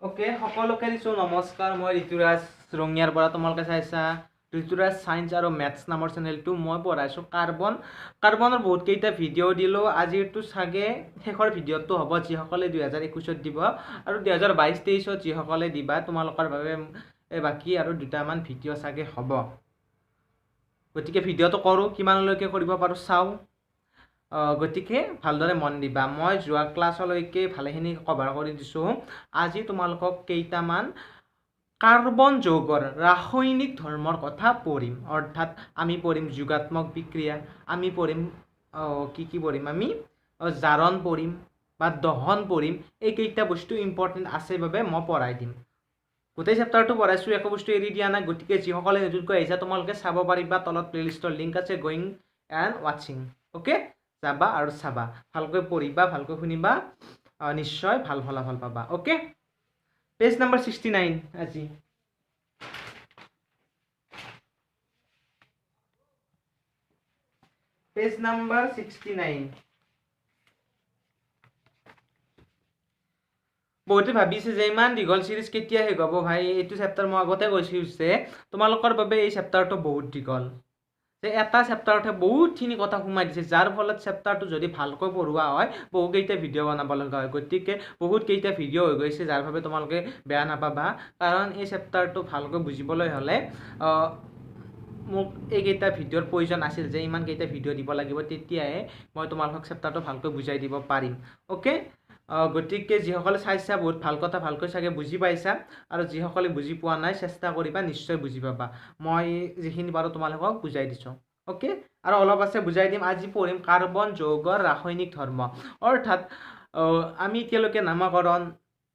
Okay সকলোকে দিছোঁ নমস্কাৰ। মই ঋতুৰাজ ৰঙিয়াৰ পৰা তোমালোকে চাইছা ঋতুৰাজ ছায়েন্স আৰু মেথছ নামৰ চেনেলটো। মই পঢ়াইছোঁ কাৰ্বনৰ বহুতকেইটা ভিডিঅ' দিলোঁ। আজিৰটো চাগে শেষৰ ভিডিঅ'টো হ'ব, যিসকলে 2021 দিব, আৰু 2022-23 যিসকলে দিবা তোমালোকৰ বাবে বাকী আৰু দুটামান ভিডিঅ' চাগে হ'ব। গতিকে ভিডিঅ'টো কৰোঁ, কিমানলৈকে কৰিব পাৰোঁ চাওঁ। গতিকে ভালদৰে মন দিবা। মই যোৱা ক্লাছলৈকে ভালেখিনি কভাৰ কৰি দিছোঁ। আজি তোমালোকক কেইটামান কাৰ্বন যৌগৰ ৰাসায়নিক ধৰ্মৰ কথা পঢ়িম। অৰ্থাৎ আমি পঢ়িম যোগাত্মক বিক্ৰিয়া, আমি পঢ়িম কি পঢ়িম, আমি জাৰণ পঢ়িম বা দহন পঢ়িম। এইকেইটা বস্তু ইম্পৰ্টেণ্ট আছে বাবে মই পঢ়াই দিম। গোটেই চেপ্টাৰটো পঢ়াইছোঁ, একো বস্তু এৰি দিয়া নাই। গতিকে যিসকলে নতুনকৈ আহিছা তোমালোকে চাব পাৰিবা, তলত প্লেলিষ্টৰ লিংক আছে, গোয়িং এণ্ড ৱাচিং। অ'কে, যাবা আৰু চাবা, ভালকৈ পঢ়িবা, ভালকৈ শুনিবা, নিশ্চয় ভাল ফলাফল পাবা। অ'কে, পেজ নাম্বাৰ 69 আজি। Page number 69। বহুতে ভাবিছে যে ইমান দীঘল চিৰিজ কেতিয়া শেষ হ'ব ভাই। এইটো চেপ্টাৰ মই আগতে কৈছোঁ যে তোমালোকৰ বাবে এই চেপ্টাৰটো বহুত দীঘল, যে এটা চেপ্টাৰতে বহুতখিনি কথা সোমাই দিছে, যাৰ ফলত চেপ্টাৰটো যদি ভালকৈ পঢ়োৱা হয় বহুকেইটা ভিডিঅ' বনাব লগা হয়। গতিকে বহুতকেইটা ভিডিঅ' হৈ গৈছে, যাৰ বাবে তোমালোকে বেয়া নাপাবা। কাৰণ এই চেপ্টাৰটো ভালকৈ বুজিবলৈ হ'লে মোক এইকেইটা ভিডিঅ'ৰ প্ৰয়োজন আছিল, যে ইমানকেইটা ভিডিঅ' দিব লাগিব, তেতিয়াহে মই তোমালোকক চেপ্টাৰটো ভালকৈ বুজাই দিব পাৰিম। অ'কে, গতিকে যিসকলে চাইছা বহুত ভাল কথা, ভালকৈ চাগে বুজি পাইছা, আৰু যিসকলে বুজি পোৱা নাই চেষ্টা কৰিবা, নিশ্চয় বুজি পাবা। মই যিখিনি পাৰোঁ তোমালোকক বুজাই দিছোঁ। অ'কে, আৰু অলপ আছে বুজাই দিম। আজি পঢ়িম কাৰ্বন যৌগৰ ৰাসায়নিক ধৰ্ম। অৰ্থাৎ আমি এতিয়ালৈকে নামাকৰণ,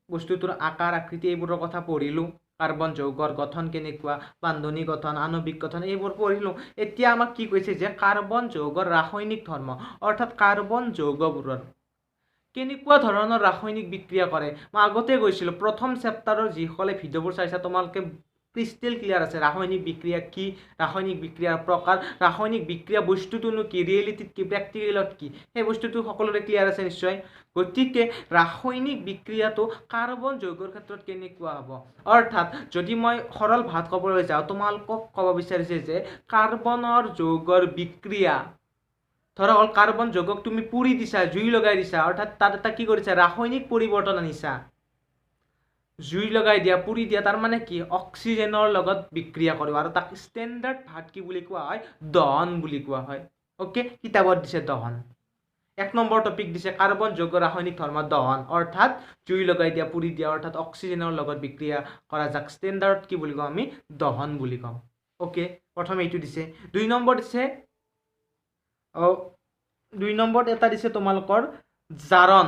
বস্তুটোৰ আকাৰ আকৃতি এইবোৰৰ কথা পঢ়িলোঁ। কাৰ্বন যৌগৰ গঠন কেনেকুৱা, বান্ধনী গঠন, আণৱিক গঠন, এইবোৰ পঢ়িলোঁ। এতিয়া আমাক কি কৈছে যে কাৰ্বন যৌগৰ ৰাসায়নিক ধৰ্ম, অৰ্থাৎ কাৰ্বন যৌগবোৰৰ কেনেকুৱা ধৰণৰ ৰাসায়নিক বিক্ৰিয়া কৰে। মই আগতে কৈছিলোঁ, প্ৰথম চেপ্টাৰৰ যিসকলে ভিডিঅ'বোৰ চাইছা তোমালোকে ক্ৰিষ্টেল ক্লিয়াৰ আছে ৰাসায়নিক বিক্ৰিয়া কি, ৰাসায়নিক বিক্ৰিয়াৰ প্ৰকাৰ, ৰাসায়নিক বিক্ৰিয়া বস্তুটোনো কি, ৰিয়েলিটিত কি, প্ৰেক্টিকেলত কি, সেই বস্তুটো সকলোৰে ক্লিয়াৰ আছে নিশ্চয়। গতিকে ৰাসায়নিক বিক্ৰিয়াটো কাৰ্বন যৌগৰ ক্ষেত্ৰত কেনেকুৱা হ'ব। অৰ্থাৎ যদি মই সৰল ভাষাত ক'বলৈ যাওঁ, তোমালোকক ক'ব বিচাৰিছে যে কাৰ্বনৰ যৌগৰ বিক্ৰিয়া, ধৰা হ'ল কাৰ্বন যৌগক তুমি পুৰি দিছা, জুই লগাই দিছা, অৰ্থাৎ তাত এটা কি কৰিছা, ৰাসায়নিক পৰিৱৰ্তন আনিছা। জুই লগাই দিয়া, পুৰি দিয়া, তাৰ মানে কি, অক্সিজেনৰ লগত বিক্ৰিয়া কৰিব, আৰু তাক ষ্টেণ্ডাৰ্ড ভাষাত কি বুলি কোৱা হয়, দহন বুলি কোৱা হয়। অ'কে, কিতাপত দিছে দহন। 1 নম্বৰ টপিক দিছে কাৰ্বন যৌগৰ ৰাসায়নিক ধৰ্ম দহন, অৰ্থাৎ জুই লগাই দিয়া, পুৰি দিয়া, অৰ্থাৎ অক্সিজেনৰ লগত বিক্ৰিয়া কৰা, যাক ষ্টেণ্ডাৰ্ড কি বুলি কওঁ আমি, দহন বুলি কওঁ। অ'কে, প্ৰথমে এইটো দিছে। 2 নম্বৰ দিছে 2 নম্বৰত এটা দিছে তোমালোকৰ জাৰণ।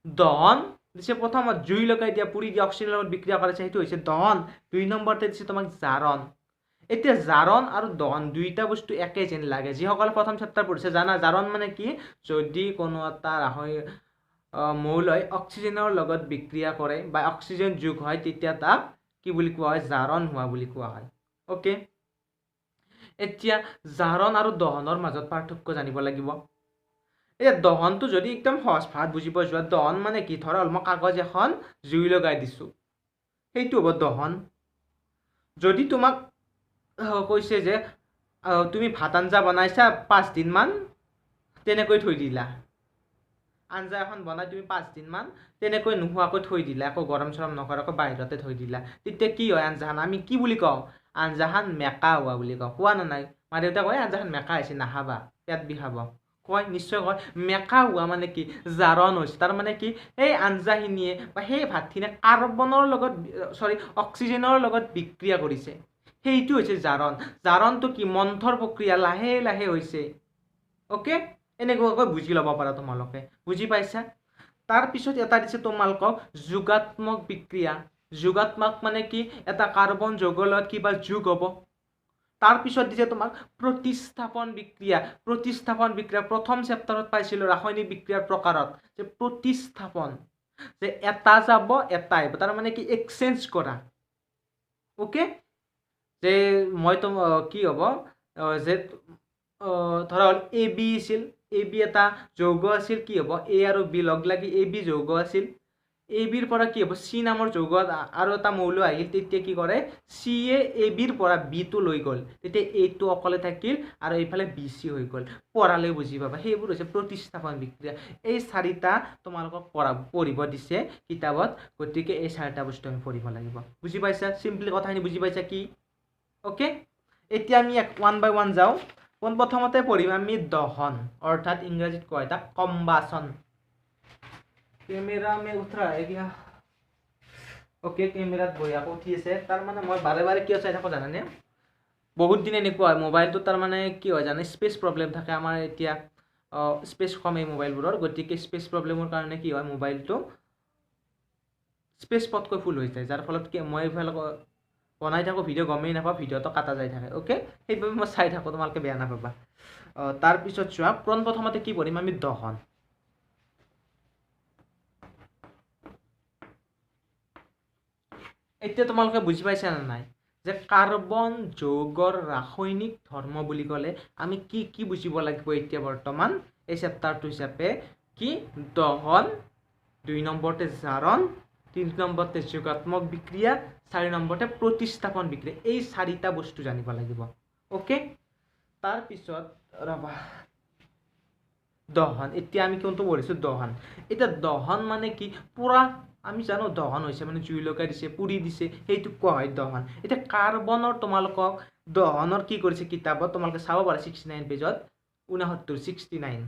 দহন দিছে প্ৰথমত, জুই লগাই দিয়া, পুৰি দিয়া, অক্সিজেনৰ লগত বিক্ৰিয়া কৰিছে, সেইটো হৈছে দহন। 2 নম্বৰতে দিছে তোমাক জাৰণ। এতিয়া জাৰণ আৰু দহন দুইটা বস্তু একে যেন লাগে। যিসকলে প্ৰথম চেপ্টাৰ পঢ়িছে জানা জাৰণ মানে কি, যদি কোনো এটা মৌলই অক্সিজেনৰ লগত বিক্ৰিয়া কৰে বা অক্সিজেন যোগ হয়, তেতিয়া তাক কি বুলি কোৱা হয়, জাৰণ হোৱা বুলি কোৱা হয়। অ'কে, এতিয়া জাৰণ আৰু দহনৰ মাজত পাৰ্থক্য জানিব লাগিব। এতিয়া দহনটো যদি একদম সহজ ভাষাত বুজিব যোৱা, দহন মানে কি, ধৰা হ'ল মই কাগজ এখন জুই লগাই দিছোঁ, সেইটো হ'ব দহন। যদি তোমাক কৈছে যে তুমি ভাত আঞ্জা বনাইছা 5 দিনমান তেনেকৈ থৈ দিলা, আঞ্জা এখন বনাই তুমি 5 দিনমান তেনেকৈ নোহোৱাকৈ থৈ দিলা, একো গৰম চৰম নকৰাকৈ বাহিৰতে থৈ দিলা, তেতিয়া কি হয় আঞ্জাখন, আমি কি বুলি কওঁ, আঞ্জাখন মেকা হোৱা বুলি কওঁ। কোৱা নে নাই? মা দেউতা কয় আঞ্জাখন মেকা হৈছে, নাখাবা, পেট বিষাব। কয়, নিশ্চয় কয়। মেকা হোৱা মানে কি, জাৰণ হৈছে। তাৰ মানে কি, এই আঞ্জাখিনিয়ে বা সেই ভাতখিনিয়ে কাৰ্বনৰ লগত অক্সিজেনৰ লগত বিক্ৰিয়া কৰিছে, সেইটো হৈছে জাৰণ। জাৰণটো কি, মন্থৰ প্ৰক্ৰিয়া, লাহে লাহে হৈছে। অ'কে, এনেকুৱাকৈ বুজি ল'ব পাৰা তোমালোকে, বুজি পাইছা? তাৰপিছত এটা দিছে তোমালোকক যোগাত্মক বিক্ৰিয়া। যোগাত্মক মানে কি, এটা কাৰ্বন যৌগৰ লগত কিবা যোগ হ'ব। তাৰপিছত দিছে তোমাক প্ৰতিস্থাপন বিক্ৰিয়া। প্ৰতিস্থাপন বিক্ৰিয়া প্ৰথম চেপ্টাৰত পাইছিলোঁ ৰাসায়নিক বিক্ৰিয়াৰ প্ৰকাৰত, যে প্ৰতিস্থাপন, যে এটা যাব এটা আহিব, তাৰ মানে কি, এক্সচেঞ্জ কৰা। অ'কে, যে মই কি হ'ব, যে ধৰা হ'ল এ বি আছিল, এ বি এটা যৌগ আছিল, কি হ'ব, এ আৰু বি লগ লাগি এ বি যৌগ আছিল। এবিৰ পৰা কি হ'ব চি নামৰ যৌগত আৰু এটা মৌল আহিল তেতিয়া কি কৰে চিয়ে এবিৰ পৰা বিটো লৈ গ'ল তেতিয়া এইটো অকলে থাকিল আৰু এইফালে বিচি হৈ গ'ল পঢ়ালৈ বুজি পাবা সেইবোৰ হৈছে প্ৰতিস্থাপন বিক্ৰিয়া এই চাৰিটা তোমালোকক পঢ়িব দিছে কিতাপত গতিকে এই চাৰিটা বস্তু আমি পঢ়িব লাগিব বুজি পাইছা সিম্পলি কথাখিনি বুজি পাইছা কি ওকে এতিয়া আমি ওৱান বাই ওৱান যাওঁ প্ৰথমতে পঢ়িম আমি দহন অৰ্থাৎ ইংৰাজীত কয় এটা কম্বাসন कैमरा में उतरा है क्या ओके कैमरात बहिया उठी আছে তাৰ মানে মই বাৰে বাৰে কিয় চাই থাকো জানানে বহুত দিন এনেকুৱা হয় মোবাইলটো তাৰ মানে কি হয় জানে স্পেস প্ৰবলেম থাকে আমাৰ এতিয়া স্পেস কম এই মোবাইলবোৰৰ গতিকে স্পেস প্ৰবলেমৰ কাৰণে কি হয় মোবাইলটো স্পেস পটকৈ ফুল হৈ যায় যাৰ ফলত কি মই ইফালে বনাই থাকো ভিডিঅ' গমেই নাপাওঁ ভিডিঅ'টো কাটা যাই থাকে ওকে সেইবাবে মই চাই থাকো তোমালোকে বেয়া নাপাবা তাৰ পিছত চোৱা প্ৰথমতে কি পঢ়িম আমি দহন এতিয়া তোমালোকে বুজি পাইছা না নাই যে কাৰ্বন যৌগৰ ৰাসায়নিক ধৰ্ম বুলি ক'লে আমি কি কি বুজিব লাগিব এতিয়া বৰ্তমান এই চেপ্টাৰটো হিচাপে কি দহন 2 নম্বৰতে জাৰণ 3 নম্বৰতে যোগাত্মক বিক্ৰিয়া 4 নম্বৰতে প্ৰতিস্থাপন বিক্ৰিয়া এই চাৰিটা বস্তু জানিব লাগিব ওকে তাৰ পিছত ৰবা দহন এতিয়া আমি কোনটো পঢ়িছো দহন এটা দহন মানে কি পুৰা আমি জানো দহন হৈছে মানে জুই লগাই দিছে পুৰি দিছে সেইটো কোৱা হয় দহন এটা কাৰ্বনৰ তোমালোকক দহনৰ কি কৰিছে কিতাপত তোমালোকে চাব পাৰা 69 পেজত 69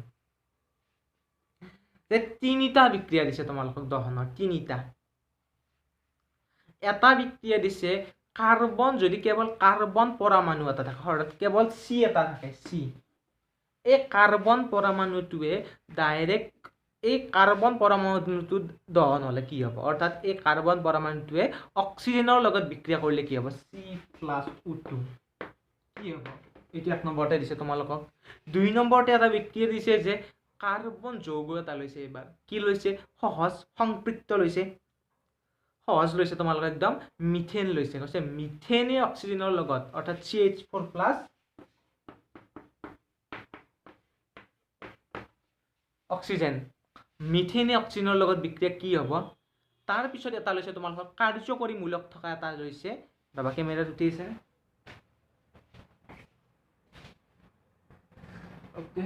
যে তিনিটা বিক্ৰিয়া দিছে তোমালোকক দহনৰ তিনিটা এটা বিক্ৰিয়া দিছে কাৰ্বন যদি কেৱল কাৰ্বন পৰমাণু এটা থাকে অৰ্থাৎ কেৱল সি এটা থাকে সি এই কাৰ্বন পৰমাণুটোৱে ডাইৰেক্ট এই কাৰ্বন পৰমাণুটো দহন হলে কি হ'ব অৰ্থাৎ এই কাৰ্বন পৰমাণুটোৱে অক্সিজেনৰ লগত বিক্ৰিয়া কৰিলে কি হ'ব C+O2 কি হ'ব এইটো এক নম্বৰতে দিছে তোমালোকক 2 নম্বৰতে এটা বিক্ৰিয়া দিছে যে কাৰ্বন যৌগ এটা লৈছে এবাৰ কি লৈছে সহজ সংপৃক্ত লৈছে সহজ লৈছে তোমালোক একদম মিথেন লৈছে কৈছে মিথেনে অক্সিজেনৰ লগত অৰ্থাৎ CH4+ অক্সিজেন মিথেনে অক্সিজেনৰ লগত বিক্ৰিয়া কি হ'ব তাৰ পিছত এটা লৈছে তোমালোকৰ কাৰ্যকৰী মূলক থকা এটা লৈছে ৰবা কেমেৰাত উঠিছে ওকে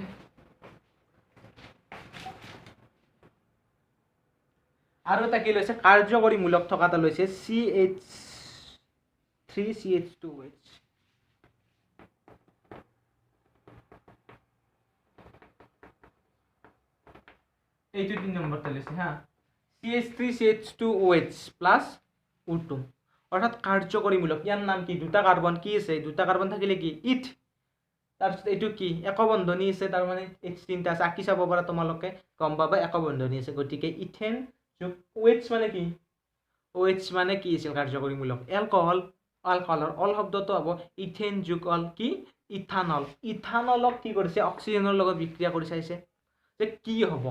আৰু এটা কি লৈছে কাৰ্যকৰী মূলক থকা এটা লৈছে CH3CH2OH এইটো 3 নম্বৰতে লৈছে হা CH3CH2OH প্লাস O2 অৰ্থাৎ কাৰ্যকৰীমূলক ইয়াৰ নাম কি দুটা কাৰ্বন কি আছে দুটা কাৰ্বন থাকিলে কি ইথ তাৰপিছত এইটো কি একবন্ধনী আছে তাৰ মানে H তিনটা আছে আঁকি চাব পাৰা তোমালোকে গম পাবা একবন্ধনী আছে গতিকে ইথেন যোগ OH মানে কি OH মানে কি আছিল কাৰ্যকৰীমূলক এলকহল এলকহলৰ অল শব্দটো হ'ব ইথেন যোগ অল কি ইথানল ইথানলক কি কৰিছে অক্সিজেনৰ লগত বিক্ৰিয়া কৰি চাইছে যে কি হ'ব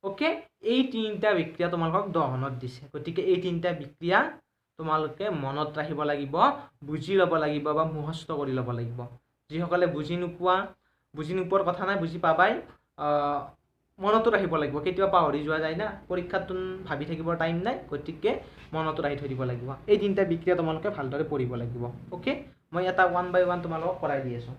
ওকে এই তিনটা বিক্ৰিয়া তোমালোকক দহনত দিছে গতিকে এই তিনটা বিক্ৰিয়া তোমালোকে মনত ৰাখিব লাগিব বুজি ল'ব লাগিব বা মুখস্থ কৰি ল'ব লাগিব যিসকলে বুজি নোপোৱাৰ কথা নাই বুজি পাবাই মনতো ৰাখিব লাগিব কেতিয়াবা পাহৰি যোৱা যায় না পৰীক্ষাত ভাবি থাকিবৰ টাইম নাই গতিকে মনতো ৰাখি থৈ দিব লাগিব এই তিনটা বিক্ৰিয়া তোমালোকে ভালদৰে পঢ়িব লাগিব ওকে মই এটা 1 বাই 1 তোমালোকক কৰাই দি আছো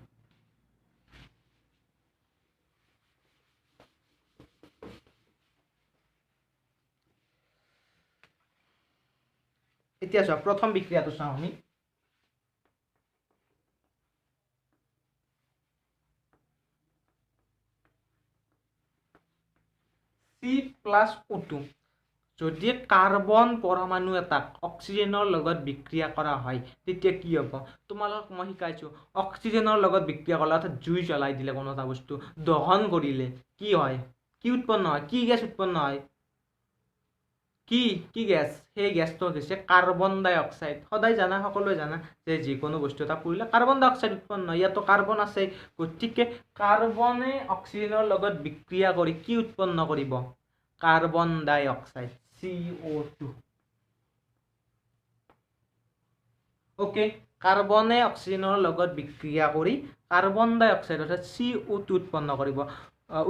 এতিয়া চোৱা প্ৰথম বিক্ৰিয়াটো চাওঁ আমি C+O2 যদি কাৰ্বন পৰমাণু এটাক অক্সিজেনৰ লগত বিক্ৰিয়া কৰা হয় তেতিয়া কি হ'ব তোমালোকক মই শিকাইছো অক্সিজেনৰ লগত বিক্ৰিয়া কৰলে অৰ্থাৎ জুই জ্বলাই দিলে কোনো এটা বস্তু দহন কৰিলে কি হয় কি উৎপন্ন হয় কি গ্যাস উৎপন্ন হয় কি গ্যাস সেই গ্যাসটো হৈছে কাৰ্বন ডাই অক্সাইড সদায় জানা সকলোৱে জানা যে যিকোনো বস্তু এটা পুৰিলে কাৰ্বন ডাই অক্সাইড উৎপন্ন হয় ইয়াতো কাৰ্বন আছে গতিকে কাৰ্বনে অক্সিজেনৰ লগত বিক্ৰিয়া কৰি কি উৎপন্ন কৰিব কাৰ্বন ডাই অক্সাইড CO2 ওকে কাৰ্বনে অক্সিজেনৰ লগত বিক্ৰিয়া কৰি কাৰ্বন ডাই অক্সাইড অৰ্থাৎ CO2 উৎপন্ন কৰিব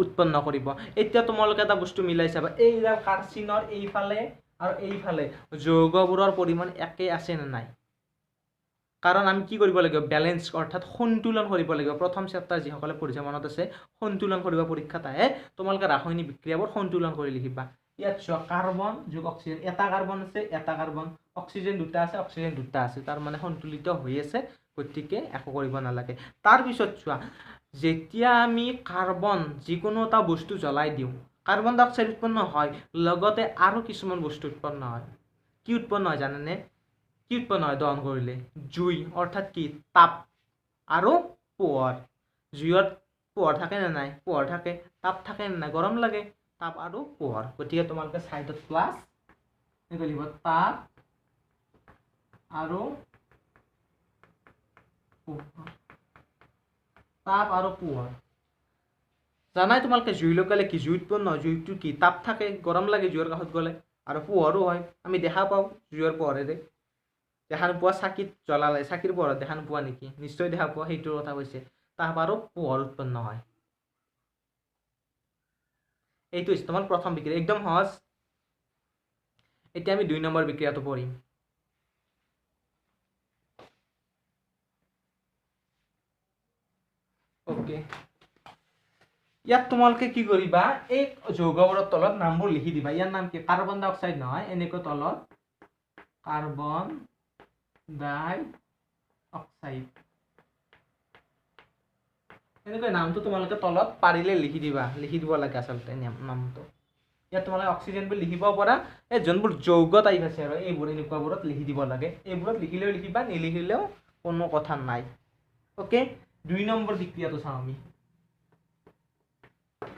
উৎপন্ন কৰিব এতিয়া তোমালোকে এটা বস্তু মিলাই চাবা এইডাল কাৰ্চিনৰ এইফালে আৰু এইফালে যৌগবোৰৰ পৰিমাণ একে আছে নে নাই কাৰণ আমি কি কৰিব লাগিব ব্যালেন্স অৰ্থাৎ সন্তুলন কৰিব লাগিব প্ৰথম চেপ্টাৰ যিসকলে পঢ়িছে মনত আছে সন্তুলন কৰিব পৰীক্ষাত আহে তোমালোকে ৰাসায়নিক বিক্ৰিয়াবোৰ সন্তুলন কৰি লিখিবা ইয়াত চোৱা কাৰ্বন যোগ অক্সিজেন এটা কাৰ্বন আছে এটা কাৰ্বন অক্সিজেন দুটা আছে অক্সিজেন দুটা আছে তাৰ মানে সন্তুলিত হৈ আছে গতিকে একো কৰিব নালাগে তাৰ পিছত চোৱা যেতিয়া আমি কাৰ্বন যিকোনো এটা বস্তু জ্বলাই দিওঁ কাৰ্বন ডাই অক্সাইড উৎপন্ন হয় লগতে আৰু কিছুমান বস্তু উৎপন্ন হয় কি উৎপন্ন হয় জানেনে কি উৎপন্ন হয় দহন কৰিলে জুই অৰ্থাৎ কি তাপ আৰু পোহৰ জুইত পোহৰ থাকে নে নাই পোহৰ থাকে তাপ থাকে নে নাই গৰম লাগে তাপ আৰু পোহৰ গতিকে তোমালোকে সাইডত প্লাস এনেকৈ লিখিব তাপ আৰু পোহৰ তাপ আৰু পোহৰ জানাই তোমালোকে জুই লগালে কি জুই উৎপন্ন হয় জুইটো কি তাপ থাকে গৰম লাগে জুইৰ কাষত গ'লে আৰু পোহৰো হয় আমি দেখা পাওঁ জুইৰ পোহৰেৰে দেখা নোপোৱা চাকিত জ্বলালে চাকিৰ পোহৰত দেখা নোপোৱা নেকি নিশ্চয় দেখা পোৱা সেইটোৰ কথা কৈছে তাপ আৰু পোহৰ উৎপন্ন হয় এইটো হৈছে তোমাৰ প্ৰথম বিক্ৰিয়া একদম সহজ এতিয়া আমি 2 নম্বৰ বিক্ৰিয়াটো পঢ়িম ওকে ইয়াত তোমালোকে কি কৰিবা এই যৌগবোৰৰ তলত নামবোৰ লিখি দিবা ইয়াৰ নাম কি কাৰ্বন ডাই অক্সাইড নহয় এনেকৈ তলত কাৰ্বন ডাই অক্সাইড এনেকৈ নামটো তোমালোকে তলত পাৰিলে লিখি দিব লাগে আসলতে নামটো ইয়াত তোমালোকে অক্সিজেন বুলি লিখিব পাৰা এই যোনবোৰ যৌগ টাইপ আছে আৰু এইবোৰ এনেকুৱাবোৰত লিখি দিব লাগে এইবোৰত লিখিলেও লিখিবা নিলিখিলেও কোনো কথা নাই ওকে 2 নম্বৰ বিক্ৰিয়াটো চাওঁ আমি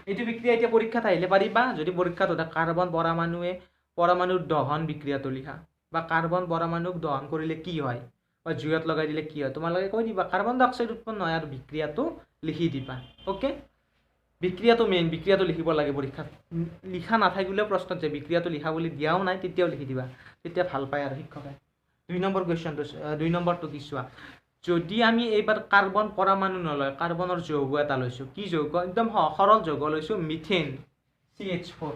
এইটো বিক্ৰিয়া এতিয়া পৰীক্ষাত আহিলে পাৰিবা যদি পৰীক্ষাত ওটা কাৰ্বন পৰমাণুৰ দহন বিক্ৰিয়াটো লিখা বা কাৰ্বন পৰমাণুক দহন কৰিলে কি হয় বা জুইত লগাই দিলে কি হয় তোমালোকে কৈ দিবা কাৰ্বন ডাই অক্সাইড উৎপন্ন হয় আৰু বিক্ৰিয়াটো লিখি দিবা ওকে বিক্ৰিয়াটো মেইন বিক্ৰিয়াটো লিখিব লাগে পৰীক্ষাত লিখা নাথাকিলেও প্ৰশ্নত যে বিক্ৰিয়াটো লিখা বুলি দিয়াও নাই তেতিয়াও লিখি দিবা তেতিয়া ভাল পায় আৰু শিক্ষকে 2 নম্বৰ কোৱেশ্চনটো 2 নম্বৰটো কি চোৱা যদি আমি এইবাৰ কাৰ্বন পৰমাণু নলয় কাৰ্বনৰ যৌগ এটা লৈছো কি যৌগ একদম সৰল যৌগ লৈছো মিথেন CH4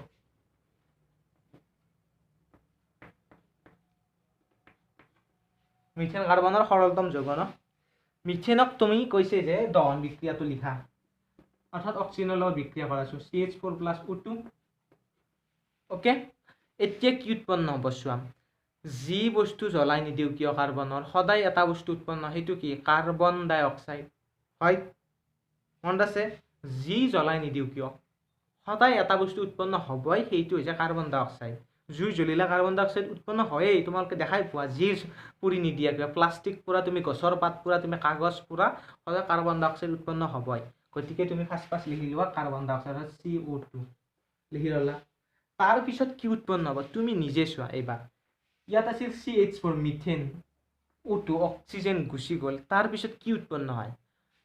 মিথেন কাৰ্বনৰ সৰলতম যৌগ ন মিথেনক তুমি কৈছে যে দহন বিক্ৰিয়াটো লিখা অৰ্থাৎ অক্সিজেনৰ লগত বিক্ৰিয়া কৰাছো CH4 + O2 ওকে এতিয়া কি উৎপন্ন হ'ব চোৱা যি বস্তু জ্বলাই নিদিও কিয় কাৰ্বনৰ সদায় এটা বস্তু উৎপন্ন হেতু কি কাৰ্বন ডাই অক্সাইড হয় মনত আছে যি জ্বলাই নিদিও কিয় সদায় এটা বস্তু উৎপন্ন হ'বই হেতু হৈছে কাৰ্বন ডাই অক্সাইড জুই জ্বলিলে কাৰ্বন ডাই অক্সাইড উৎপন্ন হয়েই তোমালোকে দেখাই পোৱা যি পুৰি নিদিয়া কিয় প্লাষ্টিক পুৰা তুমি গছৰ পাত পুৰা তুমি কাগজ পুৰা সদায় কাৰ্বন ডাই অক্সাইড উৎপন্ন হ'বই গতিকে তুমি ফাৰ্ষ্ট লিখি লোৱা কাৰ্বন ডাই অক্সাইড CO2 লিখি ল'লা তাৰ পিছত কি উৎপন্ন হ'ব তুমি নিজে চোৱা এইবাৰ ইয়াত আছিল CH4 মিথেন O2 অক্সিজেন গুচি গ'ল তাৰ পিছত কি উৎপন্ন হয়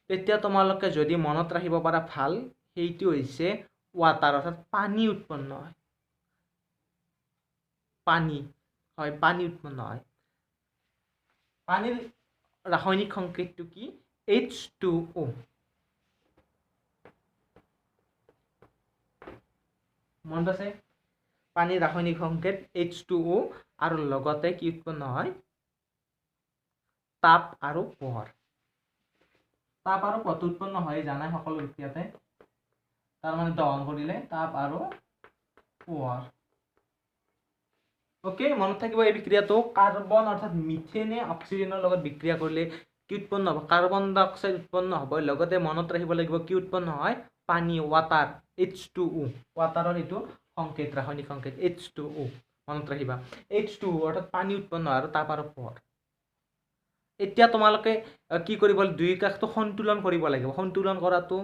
তেতিয়া তোমালোকে যদি মনত ৰাখিব পাৰা ভাল সেইটো হৈছে ওয়াটাৰ অৰ্থাৎ পানী উৎপন্ন হয় পানী উৎপন্ন হয় পানীৰ ৰাসায়নিক সংকেতটো কি H2O মনত আছে পানীৰ ৰাসায়নিক সংকেত H2O আৰু লগতে কি উৎপন্ন হয় তাপ আৰু পোহৰ উৎপন্ন হয় জানাই সকলো বিক্ৰিয়াতে তাৰ মানে দহন কৰিলে তাপ আৰু পোহৰ ওকে মনত থাকিব এই বিক্ৰিয়াটো কাৰ্বন অৰ্থাৎ মিথেনে অক্সিজেনৰ লগত বিক্ৰিয়া কৰিলে কি উৎপন্ন হ'ব কাৰ্বন ডাই অক্সাইড উৎপন্ন হ'ব লগতে মনত ৰাখিব লাগিব কি উৎপন্ন হয় পানী ওয়াটাৰ H2O ওয়াটাৰৰ এইটো সংকেত ৰাসায়নিক সংকেত H2O মনত ৰাখিবা H2O অৰ্থাৎ পানী উৎপন্ন আৰু তাপ আৰু পোহৰ এতিয়া তোমালোকে কি কৰিব দুই কাষটো সন্তুলন কৰিব লাগিব সন্তুলন কৰাটো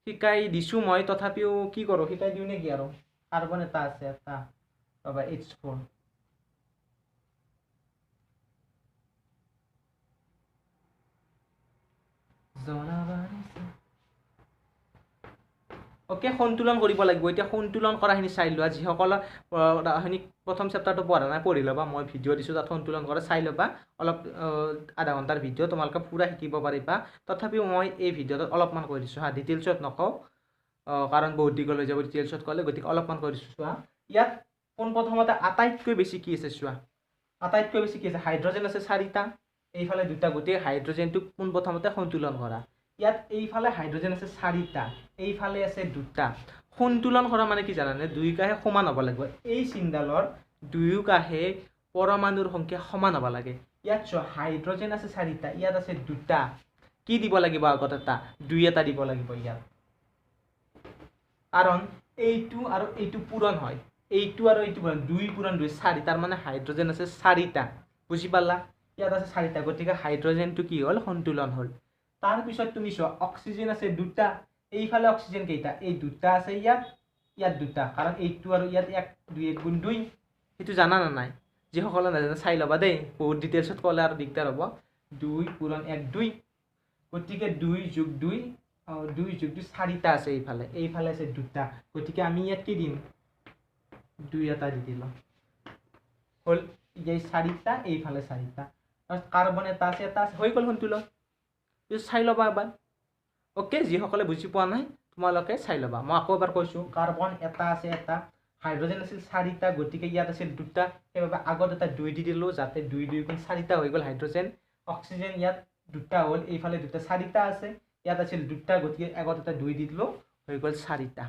শিকাই দিছো মই তথাপিও কি কৰো শিকাই দিও নেকি আৰু কাৰ্বন এটা আছে এটা বাবা H4 ওকে সন্তুলন কৰিব লাগিব এতিয়া সন্তুলন কৰাখিনি চাই লোৱা যিসকল ৰাসায়নিক প্ৰথম চেপ্টাৰটো পঢ়া নাই পঢ়ি ল'বা মই ভিডিঅ' দিছোঁ তাত সন্তুলন কৰা চাই ল'বা অলপ আধা ঘণ্টাৰ ভিডিঅ' তোমালোকে পুৰা শিকিব পাৰিবা তথাপিও মই এই ভিডিঅ'টোত অলপমান কৈ দিছোঁ হা ডিটেইলছত নকওঁ কাৰণ বহুত দীঘল হৈ যাব ডিটেইলছত ক'লে, গতিকে অলপমান কৰিছোঁ চোৱা। ইয়াত পোনপ্ৰথমতে আটাইতকৈ বেছি কি আছে চোৱা, আটাইতকৈ বেছি কি আছে, হাইড্ৰজেন আছে 4টা, এইফালে 2টা, গতিকে হাইড্ৰজেনটোক পোনপ্ৰথমতে সন্তুলন কৰা। ইয়াত এইফালে হাইড্ৰজেন আছে 4টা, এইফালে আছে 2টা। সন্তুলন কৰা মানে কি জানানে, দুয়োকাষে সমান হ'ব লাগিব। এই চিনডালৰ দুয়োকাষে পৰমাণুৰ সংখ্যা সমান হ'ব লাগে। ইয়াত চোৱা হাইড্ৰজেন আছে 4টা, ইয়াত আছে 2টা, কি দিব লাগিব আগত, এটা 2 এটা দিব লাগিব ইয়াত, কাৰণ এইটো আৰু এইটো পূৰণ হয়, এইটো আৰু এইটো পূৰণ, 2 পূৰণ 2 4, তাৰ মানে হাইড্ৰজেন আছে 4টা, বুজি পালা? ইয়াত আছে 4টা, গতিকে হাইড্ৰজেনটো কি হ'ল, সন্তুলন হ'ল। তাৰপিছত তুমি চোৱা অক্সিজেন আছে 2টা, এইফালে অক্সিজেন কেইটা, এই 2টা আছে ইয়াত, ইয়াত 2টা, কাৰণ এইটো আৰু ইয়াত 1 2 1 গুণ 2, সেইটো জানা না নাই? যিসকলে নাজানে চাই ল'বা দেই, বহুত ডিটেইলছত ক'লে আৰু দিগদাৰ হ'ব। 2 পূৰণ 1 2, গতিকে 2 যোগ 2 2 যোগ 2 4টা আছে এইফালে, এইফালে আছে 2টা, গতিকে আমি ইয়াত কি দিম, 2 এটা দি দিলোঁ, হ'ল এই 4টা, এইফালে 4টা, কাৰ্বন এটা আছে, এটা আছে, হৈ গ'ল সন্তুলন। চাই ল'বা এবাৰ, অ'কে? যিসকলে বুজি পোৱা নাই তোমালোকে চাই ল'বা। মই আকৌ এবাৰ কৈছোঁ, কাৰ্বন এটা আছে, এটা, হাইড্ৰজেন আছিল 4টা, গতিকে ইয়াত আছিল 2টা, সেইবাবে আগত এটা 2 দি দিলোঁ, যাতে 2 2 গুণ 4টা হৈ গ'ল হাইড্ৰজেন। অক্সিজেন ইয়াত 2টা হ'ল, এইফালে 2টা, 4টা আছে, ইয়াত আছিল 2টা, গতিকে আগত এটা 2 দি দিলোঁ, হৈ গ'ল 4টা।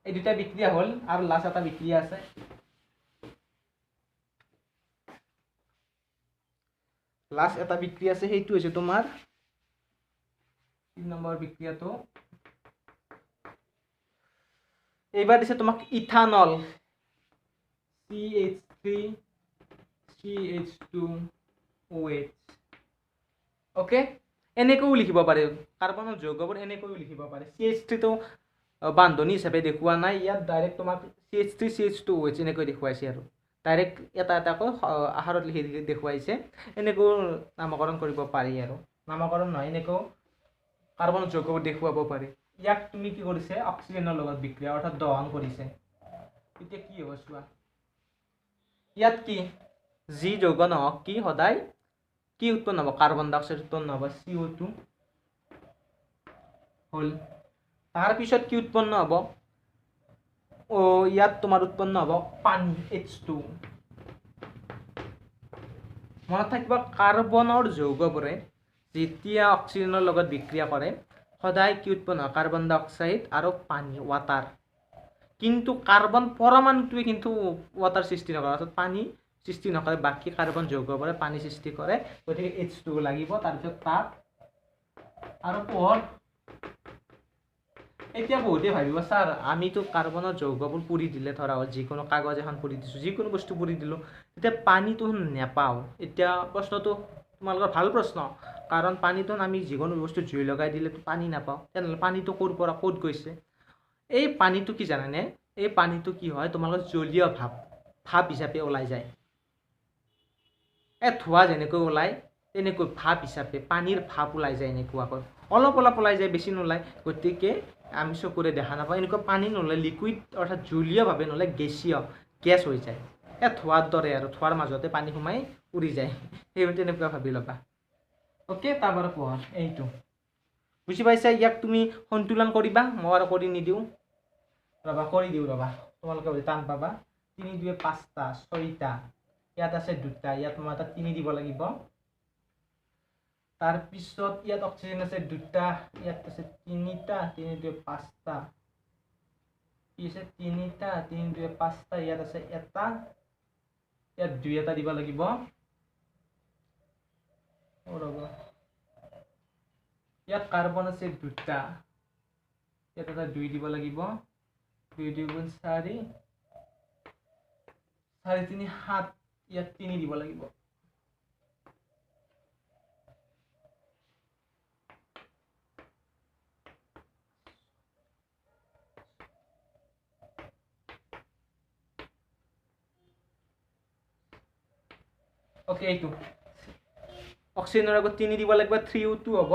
এই 2টা বিক্ৰিয়া হ'ল, আৰু লাষ্ট এটা বিক্ৰিয়া আছে। লাষ্ট এটা বিক্ৰিয়া আছে, সেইটো হৈছে তোমাৰ 3 নম্বৰ বিক্ৰিয়াটো। এইবাৰ দিছে তোমাক ইথানল, CH3 CH2OH, অ'কে? এনেকৈও লিখিব পাৰে, কাৰ্বনৰ যৌগবোৰ এনেকৈও লিখিব পাৰে। CH3টো বান্ধনি হিচাপে দেখুওৱা নাই, ইয়াত ডাইৰেক্ট তোমাক CH3 CH2OH এনেকৈ দেখুৱাইছে, আৰু ডাইৰেক্ট এটা এটাকৈ আহাৰত লিখি দেখুৱাইছে। এনেকৈও নামকৰণ কৰিব পাৰি, আৰু নামকৰণ নহয়, এনেকৈও কাৰ্বনৰ যৌগবোৰ দেখুৱাব পাৰি। ইয়াক তুমি কি কৰিছে, অক্সিজেনৰ লগত বিক্ৰিয়া অৰ্থাৎ দহন কৰিছে। এতিয়া কি হ'ব চোৱা, ইয়াত কি যি যৌগ নহওক কি সদায় কি উৎপন্ন হ'ব, কাৰ্বন ডাই অক্সাইড উৎপন্ন হ'ব, CO2 হ'ল। তাৰপিছত কি উৎপন্ন হ'ব, ইয়াত তোমাৰ উৎপন্ন হ'ব পানী, H2। মনত থাকিব, কাৰ্বনৰ যৌগবোৰে যেতিয়া অক্সিজেনৰ লগত বিক্ৰিয়া কৰে সদায় কি উৎপন্ন হয়, কাৰ্বন ডাই অক্সাইড আৰু পানী, ৱাটাৰ। কিন্তু কাৰ্বন পৰমাণুটোৱে কিন্তু ৱাটাৰ সৃষ্টি নকৰে, অৰ্থাৎ পানী সৃষ্টি নকৰে, বাকী কাৰ্বন যৌগবোৰে পানী সৃষ্টি কৰে, গতিকে H2 লাগিব। তাৰপিছত তাপ আৰু পোহৰ। এতিয়া বহুতে ভাবিব, ছাৰ আমিতো কাৰ্বনৰ যৌগবোৰ পুৰি দিলে, ধৰা হ'ল যিকোনো কাগজ এখন পুৰি দিছোঁ, যিকোনো বস্তু পুৰি দিলোঁ, এতিয়া পানীটো নাপাওঁ। এতিয়া প্ৰশ্নটো তোমালোকৰ ভাল প্ৰশ্ন, কাৰণ পানীটো আমি যিকোনো বস্তু জুই লগাই দিলেতো পানী নাপাওঁ, তেনেহ'লে পানীটো ক'ৰ পৰা ক'ত গৈছে? এই পানীটো কি জানানে, এই পানীটো কি হয়, তোমালোকৰ জলীয় ভাপ হিচাপে ওলাই যায়। ধোঁৱা যেনেকৈ ওলাই তেনেকৈ ভাপ হিচাপে পানীৰ ভাপ ওলাই যায়, এনেকুৱাকৈ অলপ অলপ ওলাই যায়, বেছি নোলায়। গতিকে আমি চকুৰে দেখা নাপাওঁ, এনেকুৱা পানী নোলায়, লিকুইড অৰ্থাৎ জলীয়ভাৱে নোলায়, গেছ হৈ যায়। ধোঁৱাৰ দৰে, আৰু ধোঁৱাৰ মাজতে পানী সোমাই উৰি যায়, সেই তেনেকুৱা ভাবি ল'বা, অ'কে? তাৰপৰা পোহৰ, এইটো বুজি পাইছা? ইয়াক তুমি সন্তুলন কৰিবা, মই আৰু কৰি নিদিওঁ, কৰি দিওঁ, তোমালোকে টান পাবা। 3 2 5টা, 6টা, ইয়াত আছে 2টা, ইয়াত মই এটা 3 দিব লাগিব। তাৰপিছত ইয়াত অক্সিজেন আছে 2টা, ইয়াত আছে 3টা, 3 2 5টা, কি আছে 3টা, 3 2 5টা, ইয়াত আছে এটা, ইয়াত 2 এটা দিব লাগিব। ইয়াত কাৰ্বন আছে 2টা, ইয়াত এটা 2 দিব লাগিব, 2 2 গুণ 4, 4 3 7, ইয়াত 3 দিব লাগিব। অ'কে, এইটো অক্সিজেনৰ আগত 3 দিব লাগিব, 3O2 হ'ব।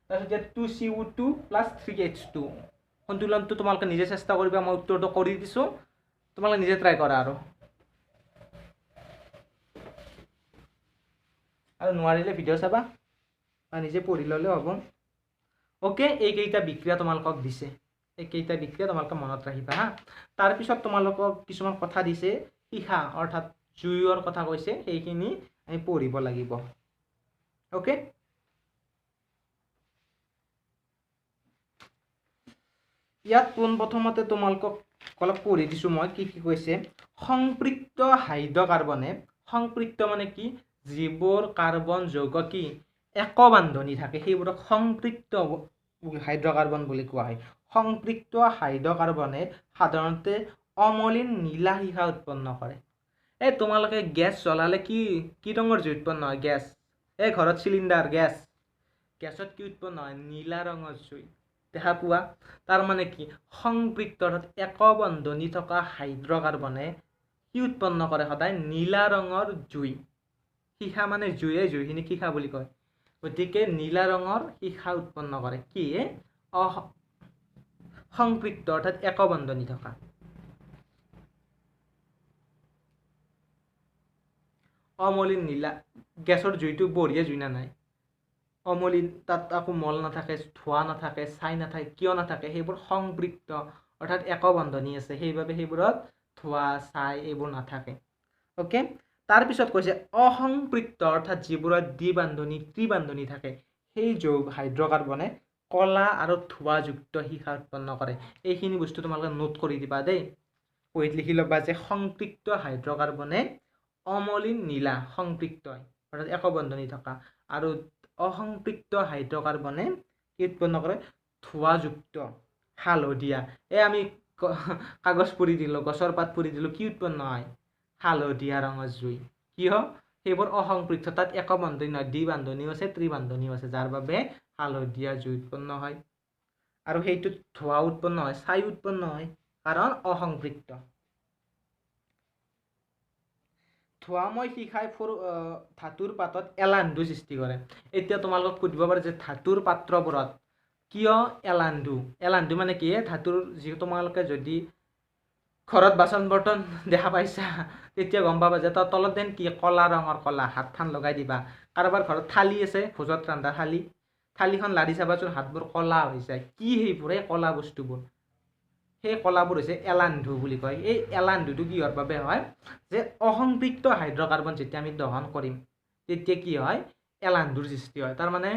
তাৰপিছত ইয়াত 2CO2 প্লাছ 3H2। সন্তুলনটো তোমালোকে নিজে চেষ্টা কৰিবা, মই উত্তৰটো কৰি দিছোঁ, তোমালোকে নিজে ট্ৰাই কৰা, আৰু নোৱাৰিলে ভিডিঅ' চাবা। বা নিজে পঢ়ি ল'লেও হ'ব। ওকে, এইকেইটা বিক্ৰিয়া তোমালোকক দিছে, এইকেইটা বিক্ৰিয়া তোমালোকে মনত ৰাখিবা হা। তাৰপিছত তোমালোকক কিছুমান কথা দিছে, শিখা অৰ্থাৎ জুইৰ কথা কৈছে, সেইখিনি আমি পঢ়িব লাগিব। ওকে, ইয়াত পোনপ্ৰথমতে তোমালোকক অলপ পঢ়ি দিছোঁ মই কি কি কৈছে। সংপৃক্ত হাইড্ৰকাৰ্বনে, সংপৃক্ত মানে কি, যিবোৰ কাৰ্বন যৌগ কি একবান্ধনী থাকে সেইবোৰক সংপৃক্ত হাইড্ৰকাৰ্বন বুলি কোৱা হয়। সংপৃক্ত হাইড্ৰকাৰ্বনে সাধাৰণতে অমলিন নীলা সীসা উৎপন্ন কৰে। এই তোমালোকে গেছ জ্বলালে কি কি ৰঙৰ জুই উৎপন্ন হয়? গেছ, এই ঘৰত চিলিণ্ডাৰ গেছত কি উৎপন্ন হয়? নীলা ৰঙৰ জুই দেখা পোৱা। তাৰ মানে কি, সংপৃক্ত অৰ্থাৎ একবন্ধনী থকা হাইড্ৰকাৰ্বনে কি উৎপন্ন কৰে? সদায় নীলা ৰঙৰ জুই। সীসা মানে জুই, জুইখিনি সীসা বুলি কয়। গতিকে নীলা ৰঙৰ সীসা উৎপন্ন কৰে। কি? সংপৃক্ত অৰ্থাৎ একবন্ধনী থকা। অমলিন নীলা, গেছৰ জুইটো বঢ়িয়া জুই না নাই? অমলিন, তাত আকৌ মল নাথাকে, ধোঁৱা নাথাকে, ছাই নাথাকে। কিয় নাথাকে? সেইবোৰ সংপৃক্ত অৰ্থাৎ একবন্ধনী আছে, সেইবাবে সেইবোৰত ধোঁৱা ছাই এইবোৰ নাথাকে। অ'কে, তাৰপিছত কৈছে অসংপৃক্ত অৰ্থাৎ যিবোৰত দ্বিবান্ধনী ত্ৰিবান্ধনী থাকে সেই যৌগ হাইড্ৰকাৰ্বনে কলা আৰু ধোঁৱাযুক্ত সীসা উৎপন্ন কৰে। এইখিনি বস্তু তোমালোকে নোট কৰি দিবা দেই, বহীত লিখি ল'বা যে সংপৃক্ত হাইড্ৰকাৰ্বনে অমলিন নীলা সংপৃক্ত অৰ্থাৎ একবন্ধনী থকা, আৰু অসংপৃক্ত হাইড্ৰকাৰ্বনে কি উৎপন্ন কৰে? ধোঁৱাযুক্ত হালধীয়া। আমি কাগজ পুৰি দিলোঁ, গছৰ পাত পুৰি দিলোঁ, কি উৎপন্ন হয়? হালধীয়া ৰঙৰ জুই। কিয়? সেইবোৰ অসংপৃক্ত, তাত একবন্ধনী নহয়, দ্বিবান্ধনীও আছে ত্ৰিবান্ধনীও আছে, যাৰ বাবে হালধীয়া জুই উৎপন্ন হয়। আৰু সেইটোত ধোঁৱা উৎপন্ন হয়, ছাই উৎপন্ন হয়, কাৰণ অসংপৃক্ত। ধোঁৱাময় সীসাই ধাতুৰ পাতত এলান্ধু সৃষ্টি কৰে। এতিয়া তোমালোকক সুধিব পাৰে যে ধাতুৰ পাত্ৰবোৰত কিয় এলান্ধু মানে কি? ধাতুৰ যি তোমালোকে যদি ঘৰত বাচন বৰ্তন দেখা পাইছা তেতিয়া গম পাবা যে তাৰ তলত যেন কি কলা ৰঙৰ, কলা হাতখন লগাই দিবা। কাৰোবাৰ ঘৰত থালি আছে, ভোজত ৰন্ধা থালিখন লাৰি চাবাচোন, হাতবোৰ কলা হৈ যায়। কি সেইবোৰ? এই কলা বস্তুবোৰ, সেই কলাবোৰ হৈছে এলান্ধু বুলি কয়। এই এলান্ধুটো কিহৰ বাবে হয়? যে অসংপৃক্ত হাইড্ৰকাৰ্বন যেতিয়া আমি দহন কৰিম তেতিয়া কি হয়? এলান্ধুৰ সৃষ্টি হয়। তাৰমানে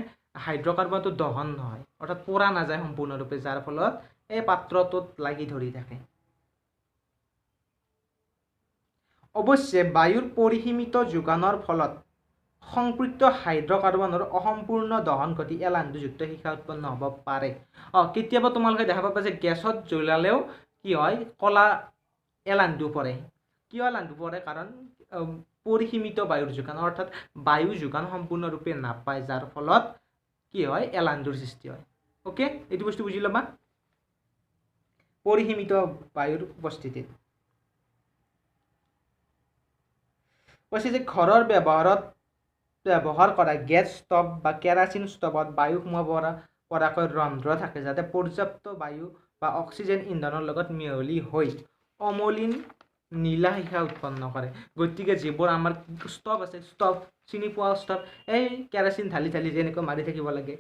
হাইড্ৰকাৰ্বনটো দহন নহয়, অৰ্থাৎ পোৰা নাযায় সম্পূৰ্ণৰূপে, যাৰ ফলত এই পাত্ৰটোত লাগি ধৰি থাকে। অৱশ্যে বায়ুৰ পৰিসীমিত যোগানৰ ফলত সংপৃক্ত হাইড্ৰকাৰ্বনৰ অসম্পূৰ্ণ দহন ঘটি এলান্ধুযুক্ত সীসা উৎপন্ন হ'ব পাৰে। কেতিয়াবা তোমালোকে দেখা পাবা যে গেছত জ্বলালেও কি হয়? কলা এলান্ধু পৰে। কিয় এলান্ধু পৰে? কাৰণ পৰিসীমিত বায়ুৰ যোগান, অৰ্থাৎ বায়ু যোগান সম্পূৰ্ণৰূপে নাপায়, যাৰ ফলত কি হয়? এলান্ধুৰ সৃষ্টি হয়। অ'কে, এইটো বস্তু বুজি ল'বা, পৰিসীমিত বায়ুৰ উপস্থিতিত। কৈছে যে ঘৰৰ ব্যৱহাৰ কৰা গেছ ষ্টভ বা কেৰাচিন ষ্টভত বায়ু সোমাব পৰাকৈ ৰন্ধ্ৰ থাকে, যাতে পৰ্যাপ্ত বায়ু বা অক্সিজেন ইন্ধনৰ লগত মিহলি হৈ অমলিন নীলা সীসা উৎপন্ন কৰে। গতিকে যিবোৰ আমাৰ ষ্টভ আছে, ষ্টভ চিনি পোৱা ষ্টভ, এই কেৰাচিন ঢালি যেনেকৈ মাৰি থাকিব লাগে,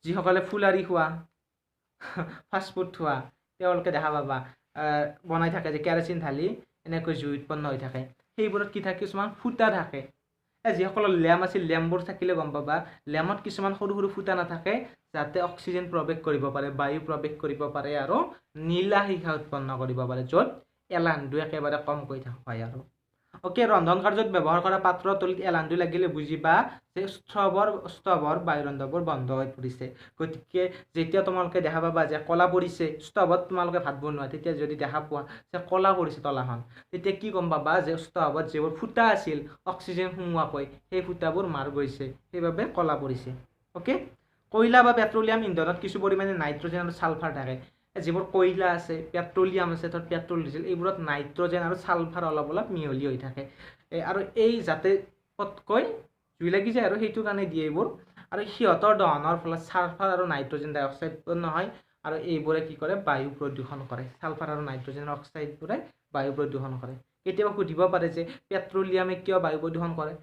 যিসকলে ফুলাৰি খোৱা, ফাষ্টফুড খোৱা, তেওঁলোকে দেখা পাবা বনাই থাকে যে কেৰাচিন ঢালি এনেকৈ জুই উৎপন্ন হৈ থাকে। সেইবোৰত কি থাকে? কিছুমান ফুটা থাকে। যিসকলৰ লেম্প আছিল, লেম্পবোৰ থাকিলে গম পাবা লেম্পত কিছুমান সৰু সৰু ফুটা নাথাকে, যাতে অক্সিজেন প্ৰৱেশ কৰিব পাৰে, বায়ু প্ৰৱেশ কৰিব পাৰে আৰু নীলা সীসা উৎপন্ন কৰিব পাৰে, য'ত এলান্ধু একেবাৰে কমকৈ হয় আৰু। অ'কে, ৰন্ধন কাৰ্যত ব্যৱহাৰ কৰা পাত্ৰৰ তলিত এলান্ধু লাগিলে বুজিবা যে ষ্টভৰ বায়ু ৰন্ধাবোৰ বন্ধ হৈ পৰিছে। গতিকে যেতিয়া তোমালোকে দেখা পাবা যে কলা পৰিছে, ষ্টভত তোমালোকে ভাত বনোৱা, তেতিয়া যদি দেখা পোৱা যে কলা পৰিছে তলাখন, তেতিয়া কি গম পাবা? যে ষ্টভত যিবোৰ ফুটা আছিল অক্সিজেন সোমোৱাকৈ, সেই ফুটাবোৰ মাৰ গৈছে, সেইবাবে কলা পৰিছে। অ'কে, কয়লা বা পেট্ৰলিয়াম ইন্ধনত কিছু পৰিমাণে নাইট্ৰজেন আৰু ছালফাৰ থাকে। যিবোৰ কয়লা আছে, পেট্ৰলিয়াম আছে, ধৰ পেট্ৰল ডিজেল, এইবোৰত নাইট্ৰজেন আৰু ছালফাৰ অলপ মিহলি হৈ থাকে, আৰু এই যাতে পটকৈ জুই লাগি যায় আৰু সেইটো কাৰণে দিয়ে এইবোৰ। আৰু সিহঁতৰ দহনৰ ফলত ছালফাৰ আৰু নাইট্ৰজেন ডাই অক্সাইড উৎপন্ন হয়, আৰু এইবোৰে কি কৰে? বায়ু প্ৰদূষণ কৰে। ছালফাৰ আৰু নাইট্ৰজেন অক্সাইডবোৰে বায়ু প্ৰদূষণ কৰে। কেতিয়াবা সুধিব পাৰে যে পেট্ৰলিয়ামে কিয় বায়ু প্ৰদূষণ কৰে?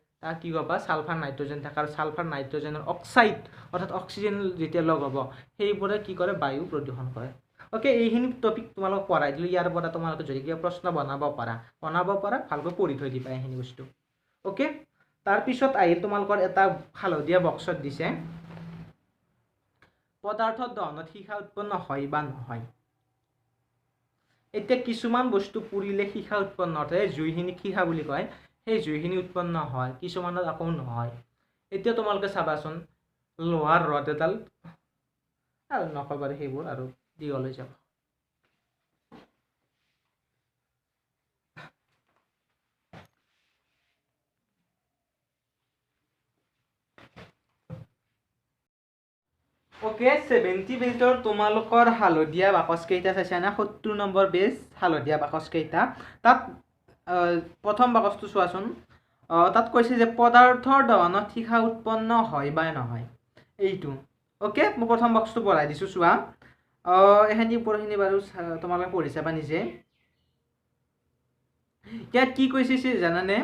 কি ক'বা সালফাৰ নাইট্ৰজেন থাকে আৰু সালফাৰ নাইট্ৰজেনৰ অক্সাইড অৰ্থাৎ অক্সিজেন যেতিয়া লগ হ'ব সেইবোৰে কি কৰে বায়ু প্ৰদূষণ কৰে ওকে এইখিনি টপিক তোমালোক পঢ়াই দিলোঁ ইয়াৰ পৰা তোমালোকে যদি কিবা প্ৰশ্ন বনাব পাৰা ভালকৈ পঢ়ি থৈ দিবা এইখিনি বস্তু ওকে তাৰপিছত আহিল তোমালোকৰ এটা হালধীয়া বক্সত দিছে পদাৰ্থৰ দহনত সীসা উৎপন্ন হয় বা নহয় এতিয়া কিছুমান বস্তু পুৰিলে সীসা উৎপন্ন হয় জুইখিনিক সীসা বুলি কয় সেই জুইখিনি উৎপন্ন হয় কিছুমানত আকৌ নহয় এতিয়া তোমালোকে চাবাচোন লোহাৰ ৰড এডাল আৰু নকবা সেইবোৰ আৰু দীঘলৈ যাব ওকে 70 পেজৰ তোমালোকৰ হালধীয়া বাকচ কেইটা চাইছা না 70 নম্বৰ পেজ হালধীয়া বাকচ কেইটা তাত প্ৰথম বাকচটো চোৱাচোন তাত কৈছে যে পদাৰ্থৰ দহনত সীসা উৎপন্ন হয় বা নহয় এইটো ওকে মই প্ৰথম বক্সটো পঢ়াই দিছোঁ চোৱা এখিনি ওপৰখিনি বাৰু তোমালোকে পঢ়ি চাবা নিজে ইয়াত কি কৈছে জানানে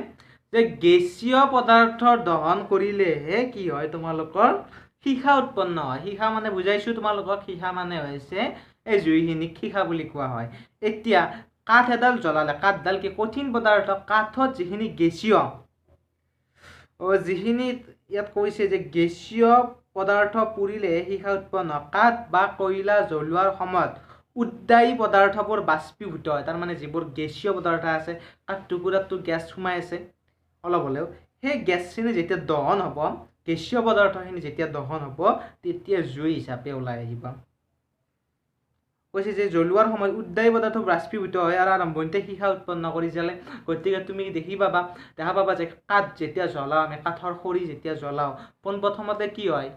যে গেছীয় পদাৰ্থৰ দহন কৰিলেহে কি হয় তোমালোকৰ সীসা উৎপন্ন হয় সীসা মানে বুজাইছোঁ তোমালোকক সীসা মানে হৈছে এই জুইখিনিক সীসা বুলি কোৱা হয় এতিয়া কাঠ এডাল জ্বলালে কাঠডাল কি কঠিন পদাৰ্থ কাঠত যিখিনি গেছীয় যিখিনি ইয়াত কৈছে যে গেছীয় পদাৰ্থ পুৰিলে সীসা উৎপন্ন কাঠ বা কয়লা জ্বলোৱাৰ সময়ত উদ্দায়ী পদাৰ্থবোৰ বাষ্পীভূত হয় তাৰমানে যিবোৰ গেছীয় পদাৰ্থ আছে কাঠ টুকুৰাটো গেছ সোমাই আছে অলপ হ'লেও সেই গেছখিনি যেতিয়া দহন হ'ব গেছীয় পদাৰ্থখিনি যেতিয়া দহন হ'ব তেতিয়া জুই হিচাপে ওলাই আহিব কৈছে যে জ্বলোৱাৰ সময়ত উদ্দায়ী পদাৰ্থ বাষ্পীভূত হয় আৰু আৰম্ভণিতে সীসা উৎপন্ন কৰি জ্বলে গতিকে তুমি দেখা পাবা যে কাঠ যেতিয়া জ্বলাওঁ আমি কাঠৰ খৰি যেতিয়া জ্বলাওঁ পোনপ্ৰথমতে কি হয়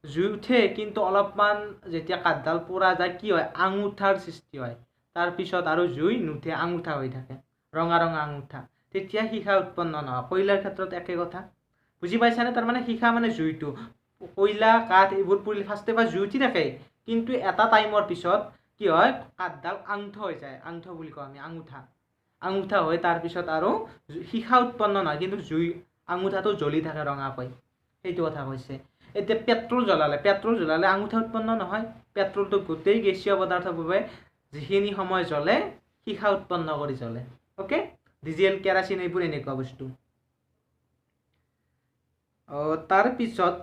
জুই উঠে কিন্তু অলপমান যেতিয়া কাঠডাল পোৰা যায় কি হয় আঙুঠাৰ সৃষ্টি হয় তাৰপিছত আৰু জুই নুঠে আঙুঠা হৈ থাকে ৰঙা ৰঙা আঙুঠা তেতিয়া সীসা উৎপন্ন নহয় কয়লাৰ ক্ষেত্ৰত একে কথা বুজি পাইছানে তাৰমানে সীসা মানে জুইটো কয়লা কাঠ এইবোৰ পুৰিলে ফাৰ্ষ্টে জুই উঠি থাকে কিন্তু এটা টাইমৰ পিছত কি হয় কাঠডাল আঙুঠ হৈ যায় আঙুঠ বুলি কওঁ আমি আঙুঠা হৈ তাৰপিছত আৰু সীসা উৎপন্ন নহয় কিন্তু জুই আঙুঠাটো জ্বলি থাকে ৰঙাকৈ সেইটো কথা কৈছে এতিয়া পেট্ৰল জ্বলালে আঙুঠা উৎপন্ন নহয় পেট্ৰলটো গোটেই গেছীয় পদাৰ্থৰ বাবে যিখিনি সময় জ্বলে সীসা উৎপন্ন কৰি জ্বলে ওকে ডিজেল কেৰাচিন এইবোৰ এনেকুৱা বস্তু তাৰপিছত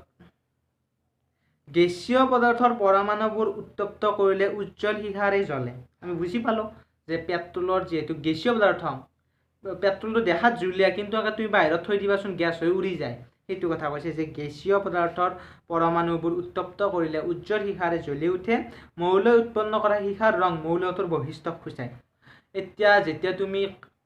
গেছীয় পদাৰ্থৰ পৰমাণুবোৰ উত্তপ্ত কৰিলে উজ্জ্বল সীসাৰে জ্বলে আমি বুজি পালোঁ যে পেট্ৰলৰ যিহেতু গেছীয় পদাৰ্থ পেট্ৰলটো দেখাত জুলীয়া কিন্তু আগে তুমি বাহিৰত থৈ দিবাচোন গেছ হৈ উৰি যায় সেইটো কথা কৈছে যে গেছীয় পদাৰ্থৰ পৰমাণুবোৰ উত্তপ্ত কৰিলে উজ্জ্বল সীসাৰে জ্বলি উঠে মৌলই উৎপন্ন কৰা সীসাৰ ৰং মৌলটোৰ বৈশিষ্ট্যক সূচায় এতিয়া যেতিয়া তুমি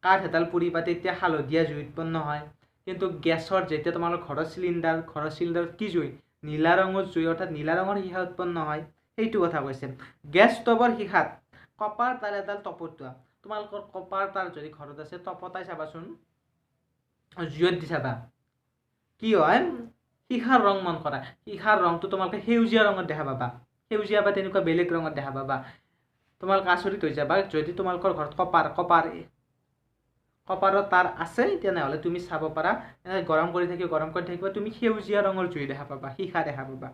কাঠ এডাল পুৰিবা তেতিয়া হালধীয়া জুই উৎপন্ন হয় কিন্তু গেছৰ যেতিয়া তোমালোকৰ ঘৰৰ চিলিণ্ডাৰত কি জুই নীলা ৰঙৰ জুই অৰ্থাৎ নীলা ৰঙৰ সীসা উৎপন্ন হয় সেইটো কথা কৈছে গেছ ষ্ট'ভৰ সীসাত কপাৰ তাৰ এডাল তপতোৱা তোমালোকৰ কপাৰ তাৰ যদি ঘৰত আছে তপতাই চাবাচোন জুইত দি চাবা কি হয় সীসাৰ ৰং মন কৰা সীসাৰ ৰংটো তোমালোকে সেউজীয়া ৰঙত দেখা পাবা সেউজীয়া বা তেনেকুৱা বেলেগ ৰঙত দেখা পাবা তোমালোকে আচৰিত হৈ যাবা যদি তোমালোকৰ ঘৰত কপাৰৰ তাৰ আছে তেনেহ'লে তুমি চাব পাৰা গৰম কৰি থাকিবা তুমি সেউজীয়া ৰঙৰ জুই দেখা পাবা সীসা দেখা পাবা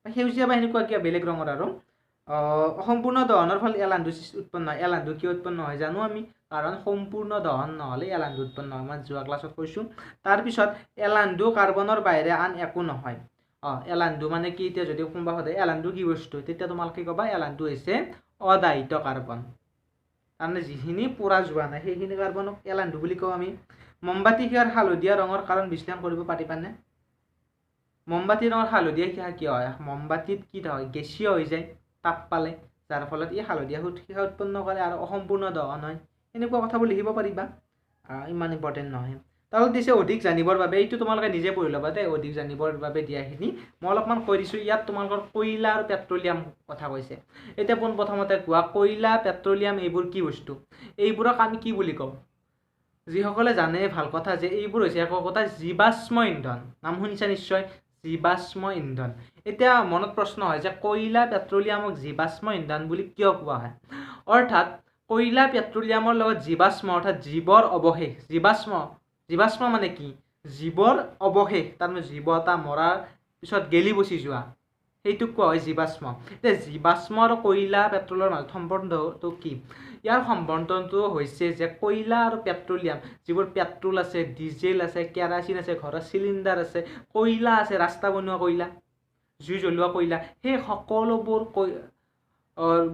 সেউজীয়া বা এনেকুৱা কিবা বেলেগ ৰঙৰ আৰু অসম্পূৰ্ণ দহনৰ ফলত এলান্ধু উৎপন্ন হয় এলান্ধু কিয় উৎপন্ন হয় জানো আমি কাৰণ সম্পূৰ্ণ দহন নহ'লে এলান্ধু উৎপন্ন হয় মই যোৱা ক্লাছত কৈছোঁ তাৰপিছত এলান্ধু কাৰ্বনৰ বাহিৰে আন একো নহয় এলান্ধু মানে কি এতিয়া যদি কোনোবা সদায় এলান্ধু কি বস্তু তেতিয়া তোমালোকে ক'বা এলান্ধু হৈছে অদাহিত কাৰ্বন তাৰমানে যিখিনি পোৰা যোৱা নাই সেইখিনি কাৰ্বনক এলান্ধু বুলি কওঁ আমি মমবাতি শিখাৰ হালধীয়া ৰঙৰ কাৰণ বিশ্লেষণ কৰিব পাৰিবানে মমবাতি ৰঙৰ হালধীয়া শিখা কিয় হয় মমবাতিত কি হয় গেছীয় হৈ যায় তাপ পালে যাৰ ফলত এই হালধীয়া সীসা উৎপন্ন কৰে আৰু অসম্পূৰ্ণ দহন হয় এনেকুৱা কথাবোৰ লিখিব পাৰিবা ইমান ইম্পৰ্টেণ্ট নহয় তালত দিছে অধিক জানিবৰ বাবে এইটো তোমালোকে নিজে পঢ়ি ল'বা দেই অধিক জানিবৰ বাবে দিয়াখিনি মই অলপমান কৈ দিছোঁ ইয়াত তোমালোকৰ কয়লা আৰু পেট্ৰলিয়াম কথা কৈছে এতিয়া পোনপ্ৰথমতে কোৱা কয়লা পেট্ৰলিয়াম এইবোৰ কি বস্তু এইবোৰক আমি কি বুলি কওঁ যিসকলে জানে ভাল কথা যে এইবোৰ হৈছে এক কথা জীৱাশ্ম ইন্ধন নাম শুনিছা নিশ্চয় জীৱাশ্ম ইন্ধন এতিয়া মনত প্ৰশ্ন হয় যে কয়লা পেট্ৰলিয়ামক জীৱাশ্ম ইন্ধন বুলি কিয় কোৱা হয় অৰ্থাৎ কয়লা পেট্ৰলিয়ামৰ লগত জীৱাশ্ম অৰ্থাৎ জীৱৰ অৱশেষ জীৱাশ্ম মানে কি জীৱৰ অৱশেষ তাৰমানে জীৱ এটা মৰাৰ পিছত গেলি পচি যোৱা সেইটোক কোৱা হয় জীৱাশ্ম। এতিয়া জীৱাশ্ম আৰু কয়লা পেট্ৰলৰ মাজত সম্বন্ধটো কি? ইয়াৰ সম্বন্ধটো হৈছে যে কয়লা আৰু পেট্ৰলিয়াম যিবোৰ পেট্ৰল আছে, ডিজেল আছে, কেৰাচিন আছে, ঘৰৰ চিলিণ্ডাৰ আছে, কয়লা আছে, ৰাস্তা বনোৱা কয়লা, জুই জ্বলোৱা কয়লা, সেই সকলোবোৰ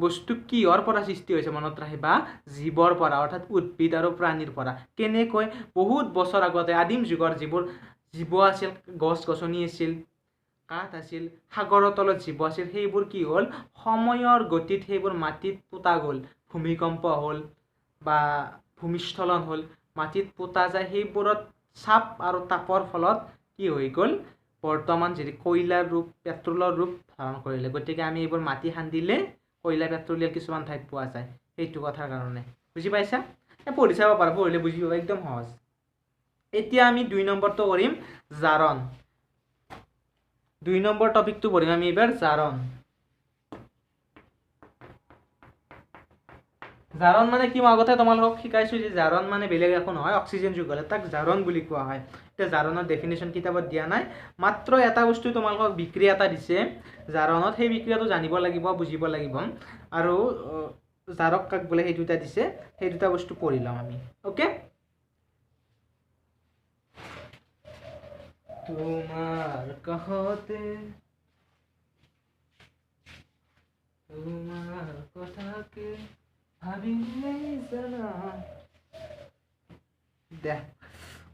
বস্তু কিহৰ পৰা সৃষ্টি হৈছে মনত ৰাখিবা? জীৱৰ পৰা, অৰ্থাৎ উদ্ভিদ আৰু প্ৰাণীৰ পৰা। কেনেকৈ? বহুত বছৰ আগতে আদিম যুগৰ যিবোৰ জীৱ আছিল, গছ গছনি আছিল, কাঠ আছিল, সাগৰৰ তলত জীৱ আছিল, সেইবোৰ কি হ'ল? সময়ৰ গতিত সেইবোৰ মাটিত পোতা গ'ল। ভূমিকম্প হ'ল বা ভূমিস্খলন হ'ল, মাটিত পোতা যায়, সেইবোৰত চাপ আৰু তাপৰ ফলত কি হৈ গ'ল? বৰ্তমান যদি কয়লাৰ ৰূপ, পেট্ৰলৰ ৰূপ ধাৰণ কৰিলে। গতিকে আমি এইবোৰ মাটি খান্দিলে কয়লা পেট্ৰলিয়াম কিছুমান ঠাইত পোৱা যায়। সেইটো কথাৰ কাৰণে বুজি পাইছা? পঢ়ি চাব পাৰা, পঢ়িলে বুজি পাবা, একদম সহজ। এতিয়া আমি 2 নম্বৰটো কৰিম জাৰণ। 2 নম্বৰ টপিকটো পঢ়িম আমি এইবাৰ জাৰণ। জাৰণ মানে কি? মই আগতে তোমালোকক শিকাইছোঁ যে জাৰণ মানে বেলেগ একো নহয়, অক্সিজেন যোগ হ'লে তাক জাৰণ বুলি কোৱা হয়। এতিয়া জাৰণৰ ডেফিনেশ্যন কিতাপত দিয়া নাই, মাত্ৰ এটা বস্তু তোমালোকক বিক্ৰিয়া এটা দিছে জাৰণত, সেই বিক্ৰিয়াটো জানিব লাগিব, বুজিব লাগিব। আৰু জাৰক কাক বোলে সেই দুটা দিছে, সেই দুটা বস্তু পঢ়ি লওঁ আমি। অ'কে? তোমাৰ কাষতে তোমাৰ কথাকে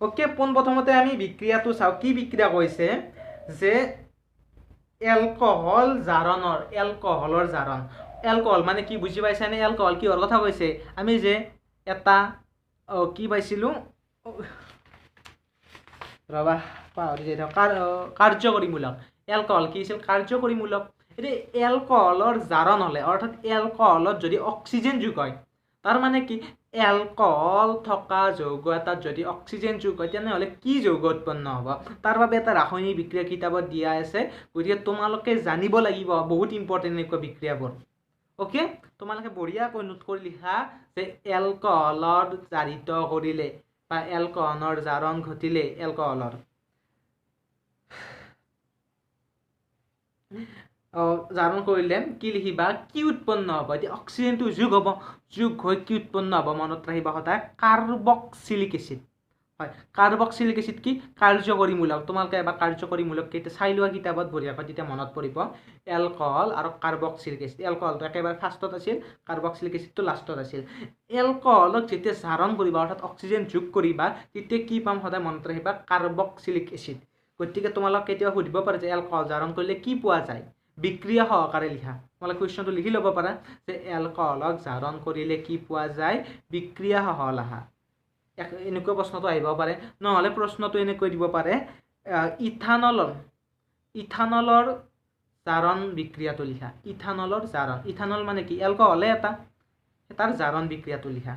ওকে, পোনপ্ৰথমতে আমি বিক্ৰিয়াটো চাওঁ। কি বিক্ৰিয়া কৈছে? যে এলকহল জাৰণৰ, এলকহলৰ জাৰণ। এলকহল মানে কি বুজি পাইছানে? এলকহল কিহৰ কথা কৈছে? আমি যে এটা কি পাইছিলোঁ ৰবা পাহৰি যাই থাক, কাৰ্যকৰীমূলক। এলকহল কি আছিল? কাৰ্যকৰীমূলক। এতিয়া এলকহলৰ জাৰণ হ'লে, অৰ্থাৎ এলকহলত যদি অক্সিজেন যোগ হয়, তাৰ মানে কি? এলকহল থকা যৌগ এটাত যদি অক্সিজেন যোগ হয়, তেনেহ'লে কি যৌগ উৎপন্ন হ'ব? তাৰ বাবে এটা ৰাসায়নিক বিক্ৰিয়া কিতাপত দিয়া আছে। গতিকে তোমালোকে জানিব লাগিব, বহুত ইম্পৰ্টেণ্ট এনেকুৱা বিক্ৰিয়াবোৰ। অ'কে? তোমালোকে বঢ়িয়াকৈ নোট কৰি লিখা যে এলকহলৰ জাৰিত কৰিলে বা এলকহলৰ জাৰণ ঘটিলে, এলকহলৰ জাৰণ কৰিলে কি লিখিবা? কি উৎপন্ন হ'ব? এতিয়া অক্সিজেনটো যোগ হ'ব, যোগ হৈ কি উৎপন্ন হ'ব মনত ৰাখিবা সদায়? Carboxylic acid. হয়, কাৰ্বক্সিলিক এচিড কি? কাৰ্যকৰীমূলক। তোমালোকে এবাৰ কাৰ্যকৰীমূলক কেইটা চাই লোৱা কিতাপত বঢ়িয়াকৈ, তেতিয়া মনত পৰিব। এলকহল আৰু কাৰ্বক্সিলিক এচিড। এলকহলটো একেবাৰে ফাৰ্ষ্টত আছিল, কাৰ্বক্সিলিক এচিডটো লাষ্টত আছিল। এলকহলক যেতিয়া জাৰণ কৰিবা, অৰ্থাৎ অক্সিজেন যোগ কৰিবা, তেতিয়া কি পাম সদায় মনত ৰাখিবা? Carboxylic acid. গতিকে তোমালোক কেতিয়াবা সুধিব পাৰে যে এলকহল জাৰণ কৰিলে কি পোৱা যায়? বিক্ৰিয়া সহকাৰে লিখা। তোমালোকে কুৱেশ্যনটো লিখি ল'ব পাৰা যে এলকহলক জাৰণ কৰিলে কি পোৱা যায়? বিক্ৰিয়া সহ লাহা। এনেকুৱা প্ৰশ্নটো আহিব পাৰে। নহ'লে প্ৰশ্নটো এনেকৈ দিব পাৰে, ইথানলৰ জাৰণ বিক্ৰিয়াটো লিখা। ইথানলৰ জাৰণ। ইথানল মানে কি? এলকহলে এটা, তাৰ জাৰণ বিক্ৰিয়াটো লিখা।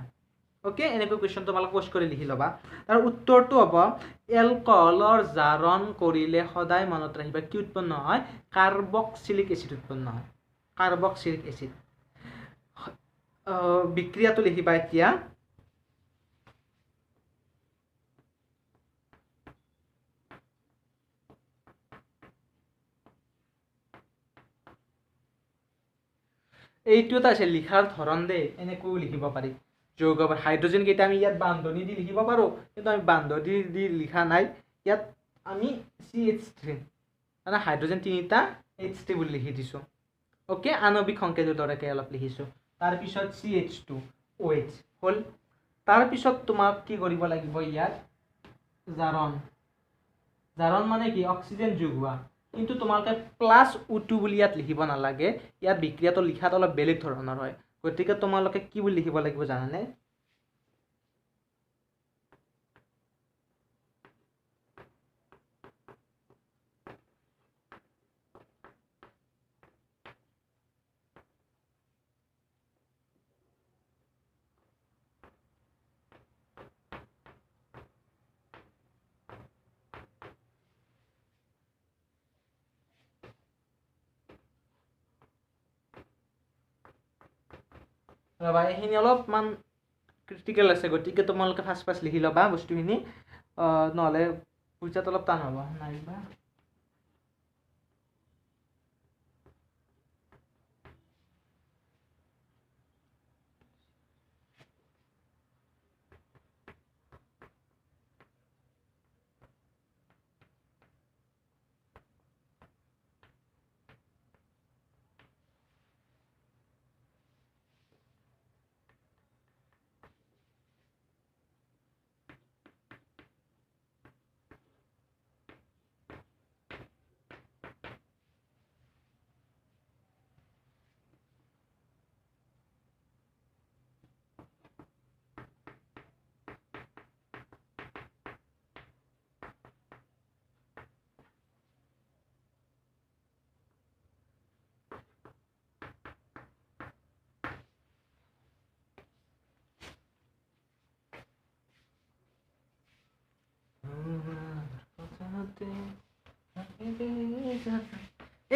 অ'কে? এনেকৈ কুৱেশ্যন তোমালোকে পোষ্ট কৰি লিখি ল'বা। তাৰ উত্তৰটো হ'ব এলকহলৰ জাৰণ কৰিলে সদায় মনত ৰাখিবা কি উৎপন্ন হয়? কাৰ্বক্সিলিক এচিড উৎপন্ন হয়। Carboxylic acid. বিক্ৰিয়াটো লিখিবা এতিয়া। এইটো এটা আছে লিখাৰ ধৰণ দেই, এনেকৈও লিখিব পাৰি। যৌগ হাইড্ৰজেন কেইটা আমি ইয়াত বান্ধনি দি লিখিব পাৰোঁ, কিন্তু আমি বান্ধনি দি লিখা নাই। ইয়াত আমি CH3 মানে হাইড্ৰজেন 3টা H3 বুলি লিখি দিছোঁ। অ'কে? আণৱিক সংকেতৰ দৰেকৈ অলপ লিখিছোঁ। তাৰপিছত CH2OH হ'ল। তাৰপিছত তোমাক কি কৰিব লাগিব? ইয়াত জাৰণ। জাৰণ মানে কি? অক্সিজেন যোগ হোৱা। কিন্তু তোমালোকে +O2 বুলি ইয়াত লিখিব নালাগে। ইয়াত বিক্ৰিয়াটো লিখাত অলপ বেলেগ ধৰণৰ হয়। গতিকে তোমালোকে কি বুলি লিখিব লাগিব জানানে? ৰবা, এইখিনি অলপমান ক্ৰিটিকেল আছে, গতিকে তোমালোকে ফাৰ্ষ্ট লিখি ল'বা বস্তুখিনি, নহ'লে বুজাত অলপ টান হ'ব নাইবা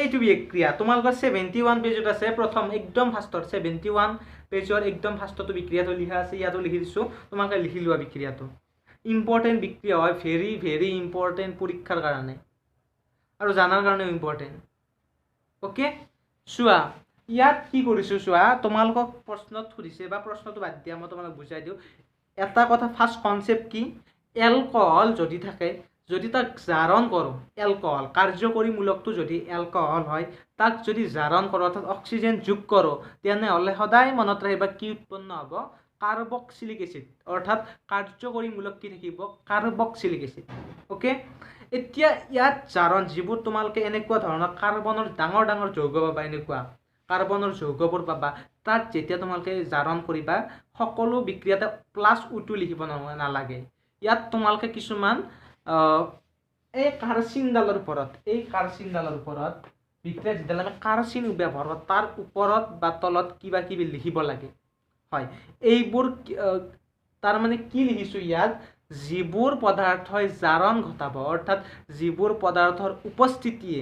এইটো বিক্ৰিয়া তোমালোকৰ 71 পেজত আছে প্ৰথম একদম ফাৰ্ষ্টত 71 পেজৰ একদম ফাৰ্ষ্টটো বিক্ৰিয়াটো লিখা আছে ইয়াতো লিখি দিছো তোমালোকে লিখি লোৱা বিক্ৰিয়াটো ইম্পৰ্টেণ্ট বিক্ৰিয়া হয় ভেৰি ভেৰি ইম্পৰ্টেণ্ট পৰীক্ষাৰ কাৰণে আৰু জানাৰ কাৰণেও ইম্পৰ্টেণ্ট ওকে চোৱা ইয়াত কি কৰিছো চোৱা তোমালোকক প্ৰশ্নত সুধিছে বা প্ৰশ্নটো বাদ দিয়া মই তোমালোক বুজাই দিওঁ এটা কথা ফাৰ্ষ্ট কনসেপ্ট কি এলকহল যদি থাকে যদি তাক জাৰণ কৰোঁ এলকহল কাৰ্যকৰীমূলকটো যদি এলকহল হয় তাক যদি জাৰণ কৰোঁ অৰ্থাৎ অক্সিজেন যোগ কৰোঁ তেনেহ'লে সদায় মনত ৰাখিবা কি উৎপন্ন হ'ব কাৰ্বক্সিলিক এচিড অৰ্থাৎ কাৰ্যকৰীমূলক কি থাকিব কাৰ্বক্সিলিক এচিড ওকে এতিয়া ইয়াত জাৰণ যিবোৰ তোমালোকে এনেকুৱা ধৰণৰ কাৰ্বনৰ ডাঙৰ ডাঙৰ যৌগ পাবা এনেকুৱা কাৰ্বনৰ যৌগবোৰ পাবা তাত যেতিয়া তোমালোকে জাৰণ কৰিবা সকলো বিক্ৰিয়াতে +O2 লিখিব নালাগে ইয়াত তোমালোকে কিছুমান এই কাৰ্চিনডালৰ ওপৰত বিক্ৰিয়া যিডাল আমি কাৰ্চিন ব্যৱহাৰ কৰোঁ তাৰ ওপৰত বা তলত কিবা কিবি লিখিব লাগে হয় এইবোৰ তাৰ মানে কি লিখিছোঁ ইয়াত যিবোৰ পদাৰ্থই জাৰণ ঘটাব অৰ্থাৎ যিবোৰ পদাৰ্থৰ উপস্থিতিয়ে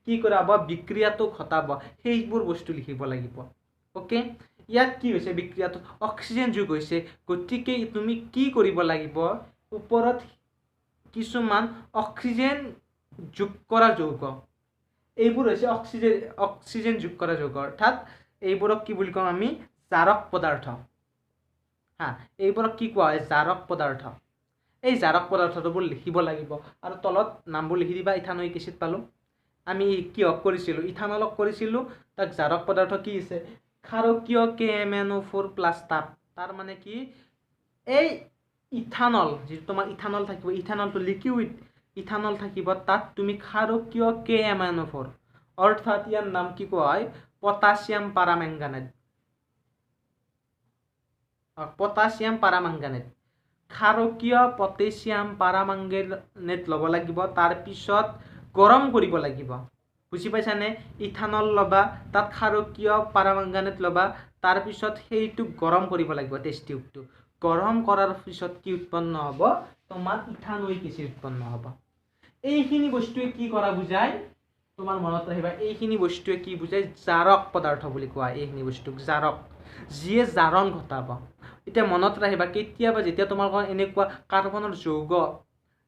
কি কৰাব বিক্ৰিয়াটো ঘটাব সেইবোৰ বস্তু লিখিব লাগিব ওকে ইয়াত কি হৈছে বিক্ৰিয়াটো অক্সিজেন যোগ হৈছে গতিকে তুমি কি কৰিব লাগিব ওপৰত কিছুমান অক্সিজেন যোগ কৰা যৌগ এইবোৰ হৈছে অক্সিজেন যোগ কৰা যৌগ অৰ্থাৎ এইবোৰক কি বুলি কওঁ আমি জাৰক পদাৰ্থ হা এইবোৰক কি কোৱা হয় জাৰক পদাৰ্থ এই জাৰক পদাৰ্থবোৰ লিখিব লাগিব আৰু তলত নামবোৰ লিখি দিবা ইথানয়িক এচিড পালো আমি কিহক কৰিছিলোঁ ইথানলক কৰিছিলোঁ তাক জাৰক পদাৰ্থ কি আছে ক্ষাৰকীয় KMnO4+ তাৰ মানে কি এই ইথানল যিটো তোমাৰ ইথানল থাকিব ইথানলটো লিকুইড ইথানল থাকিব তাত তুমি ক্ষাৰকীয় KMnO4 অৰ্থাৎ ইয়াৰ নাম কি কোৱা হয় পটাছিয়াম পাৰামেংগানেট ক্ষাৰকীয় পটাছিয়াম পাৰামেংগানেট ল'ব লাগিব তাৰ পিছত গৰম কৰিব লাগিব বুজি পাইছানে ইথানল ল'বা তাত ক্ষাৰকীয় পাৰামেংগানেট ল'বা তাৰ পিছত সেইটো গৰম কৰিব লাগিব টেষ্ট টিউবটো গৰম কৰাৰ পিছত কি উৎপন্ন হ'ব তোমাৰ ইথানয়িক এচিড উৎপন্ন হ'ব এইখিনি বস্তুৱে কি কৰা বুজায় তোমাৰ মনত ৰাখিবা এইখিনি বস্তুৱে কি বুজায় জাৰক পদাৰ্থ বুলি কোৱা এইখিনি বস্তুক জাৰক যিয়ে জাৰণ ঘটাব এতিয়া মনত ৰাখিবা কেতিয়াবা যেতিয়া তোমালোকৰ এনেকুৱা কাৰ্বনৰ যৌগ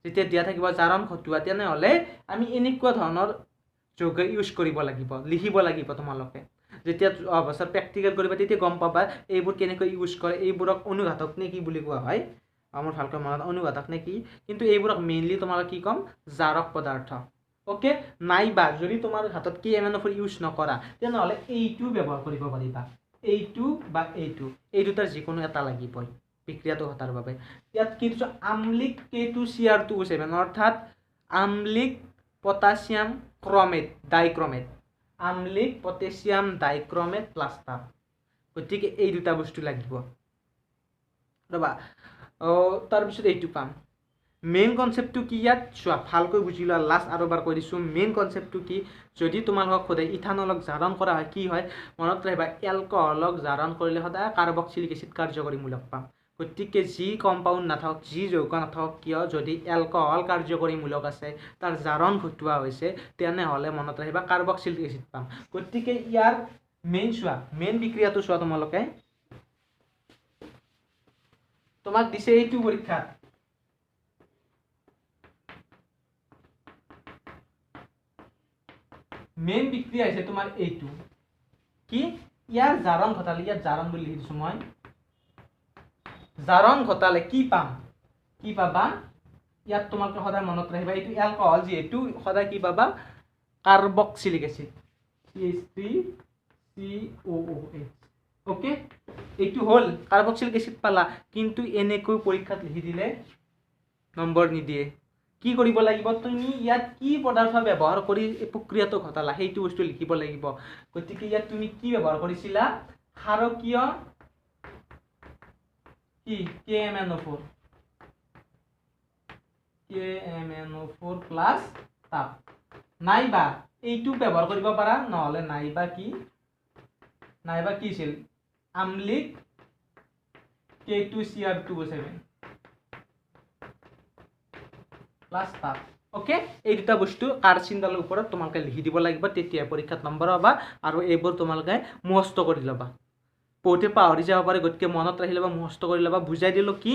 যেতিয়া দিয়া থাকিব জাৰণ ঘটোৱা তেনেহ'লে আমি এনেকুৱা ধৰণৰ যৌগ ইউজ কৰিব লাগিব লিখিব লাগিব তোমালোকে যেতিয়া অৱস্থাত প্ৰেক্টিকেল কৰিবা তেতিয়া গম পাবা এইবোৰ কেনেকৈ ইউজ কৰে এইবোৰক অনুঘাতক নে কি বুলি কোৱা হয় আমাৰ ভালকৈ মনত অনুঘাতক নে কি কিন্তু এইবোৰক মেইনলি তোমালোকে কি ক'ম জাৰক পদাৰ্থ ওকে নাইবা যদি তোমাৰ হাতত KMnO4 ইউজ নকৰা তেনেহ'লে এইটো ব্যৱহাৰ কৰিব পাৰিবা এইটো বা এইটো এই দুটাৰ যিকোনো এটা লাগিবই বিক্ৰিয়াটো ঘটাৰ বাবে ইয়াত কি দিছো আম্লিক K2Cr2O7 অৰ্থাৎ আম্লিক পটাছিয়াম ক্ৰমেট ডাইক্ৰমেট আম্লিক পটাছিয়াম ডাইক্ৰমেট প্লাষ্টাৰ গতিকে এই দুটা বস্তু লাগিব ৰবা তাৰপিছত এইটো পাম মেইন কনসেপ্টটো কি ইয়াত চোৱা ভালকৈ বুজি লোৱা লাষ্ট আৰু এবাৰ কৈ দিছোঁ মেইন কনসেপ্টটো কি যদি তোমালোকক সোধে ইথানলক জাৰণ কৰা হয় কি হয় মনত ৰাখিবা এলকহলক জাৰণ কৰিলে সদায় কাৰ্বক্সিলিক এচিড কাৰ্যকৰীমূলক পাম গতিকে যি কম্পাউণ্ড নাথাকক যি যৌগ নাথাকক কিয় যদি এলকহল কাৰ্যকৰীমূলক আছে তাৰ জাৰণ ঘটোৱা হৈছে তেনেহ'লে মনত ৰাখিবা কাৰ্বক্সিলিক এচিড পাম গতিকে ইয়াৰ মেইন বিক্ৰিয়াটো চোৱা তোমালোকে তোমাক দিছে এইটো পৰীক্ষাত মেইন বিক্রিয়া আছে তোমার এইটো কি ইয়ার জারণ ঘটালে ইয়াত জারণ বুলি লিখি দিছো মই জারণ ঘটালে কি পাম কি পাবা ইয়াত তোমাকে সদায় মনত রাখিবা এইটো অ্যালকোহল যেহেতু সদায় কি পাবা কার্বক্সিলিক অ্যাসিড CH3COOH ওকে এইটো হল কার্বক্সিলিক অ্যাসিড পালা কিন্তু এনেকৈ পরীক্ষাত লিখি দিলে নম্বৰ নিদিয়ে কি কৰিব লাগিব তুমি ইয়াত কি পদাৰ্থ ব্যৱহাৰ কৰি এই প্ৰক্ৰিয়াটো ঘটালা সেইটো বস্তু লিখিব লাগিব গতিকে ইয়াত তুমি কি ব্যৱহাৰ কৰিছিলা ক্ষাৰকীয় কি KMnO4 প্লাস তাপ নাইবা এইটো ব্যৱহাৰ কৰিব পাৰা নহলে নাইবা কি আছিল আম্লিক K2Cr2O7 প্লাস তাপ ওকে এই দুটা বস্তু কাৰ্চিনডালৰ ওপৰত তোমালোকে লিখি দিব লাগিব তেতিয়া পৰীক্ষাত নম্বৰ পাবা আৰু এইবোৰ তোমালোকে মুখস্থ কৰি ল'বা বহুতে পাহৰি যাব পাৰে গতিকে মনত ৰাখি ল'বা মুখস্থ কৰি ল'বা বুজাই দিলো কি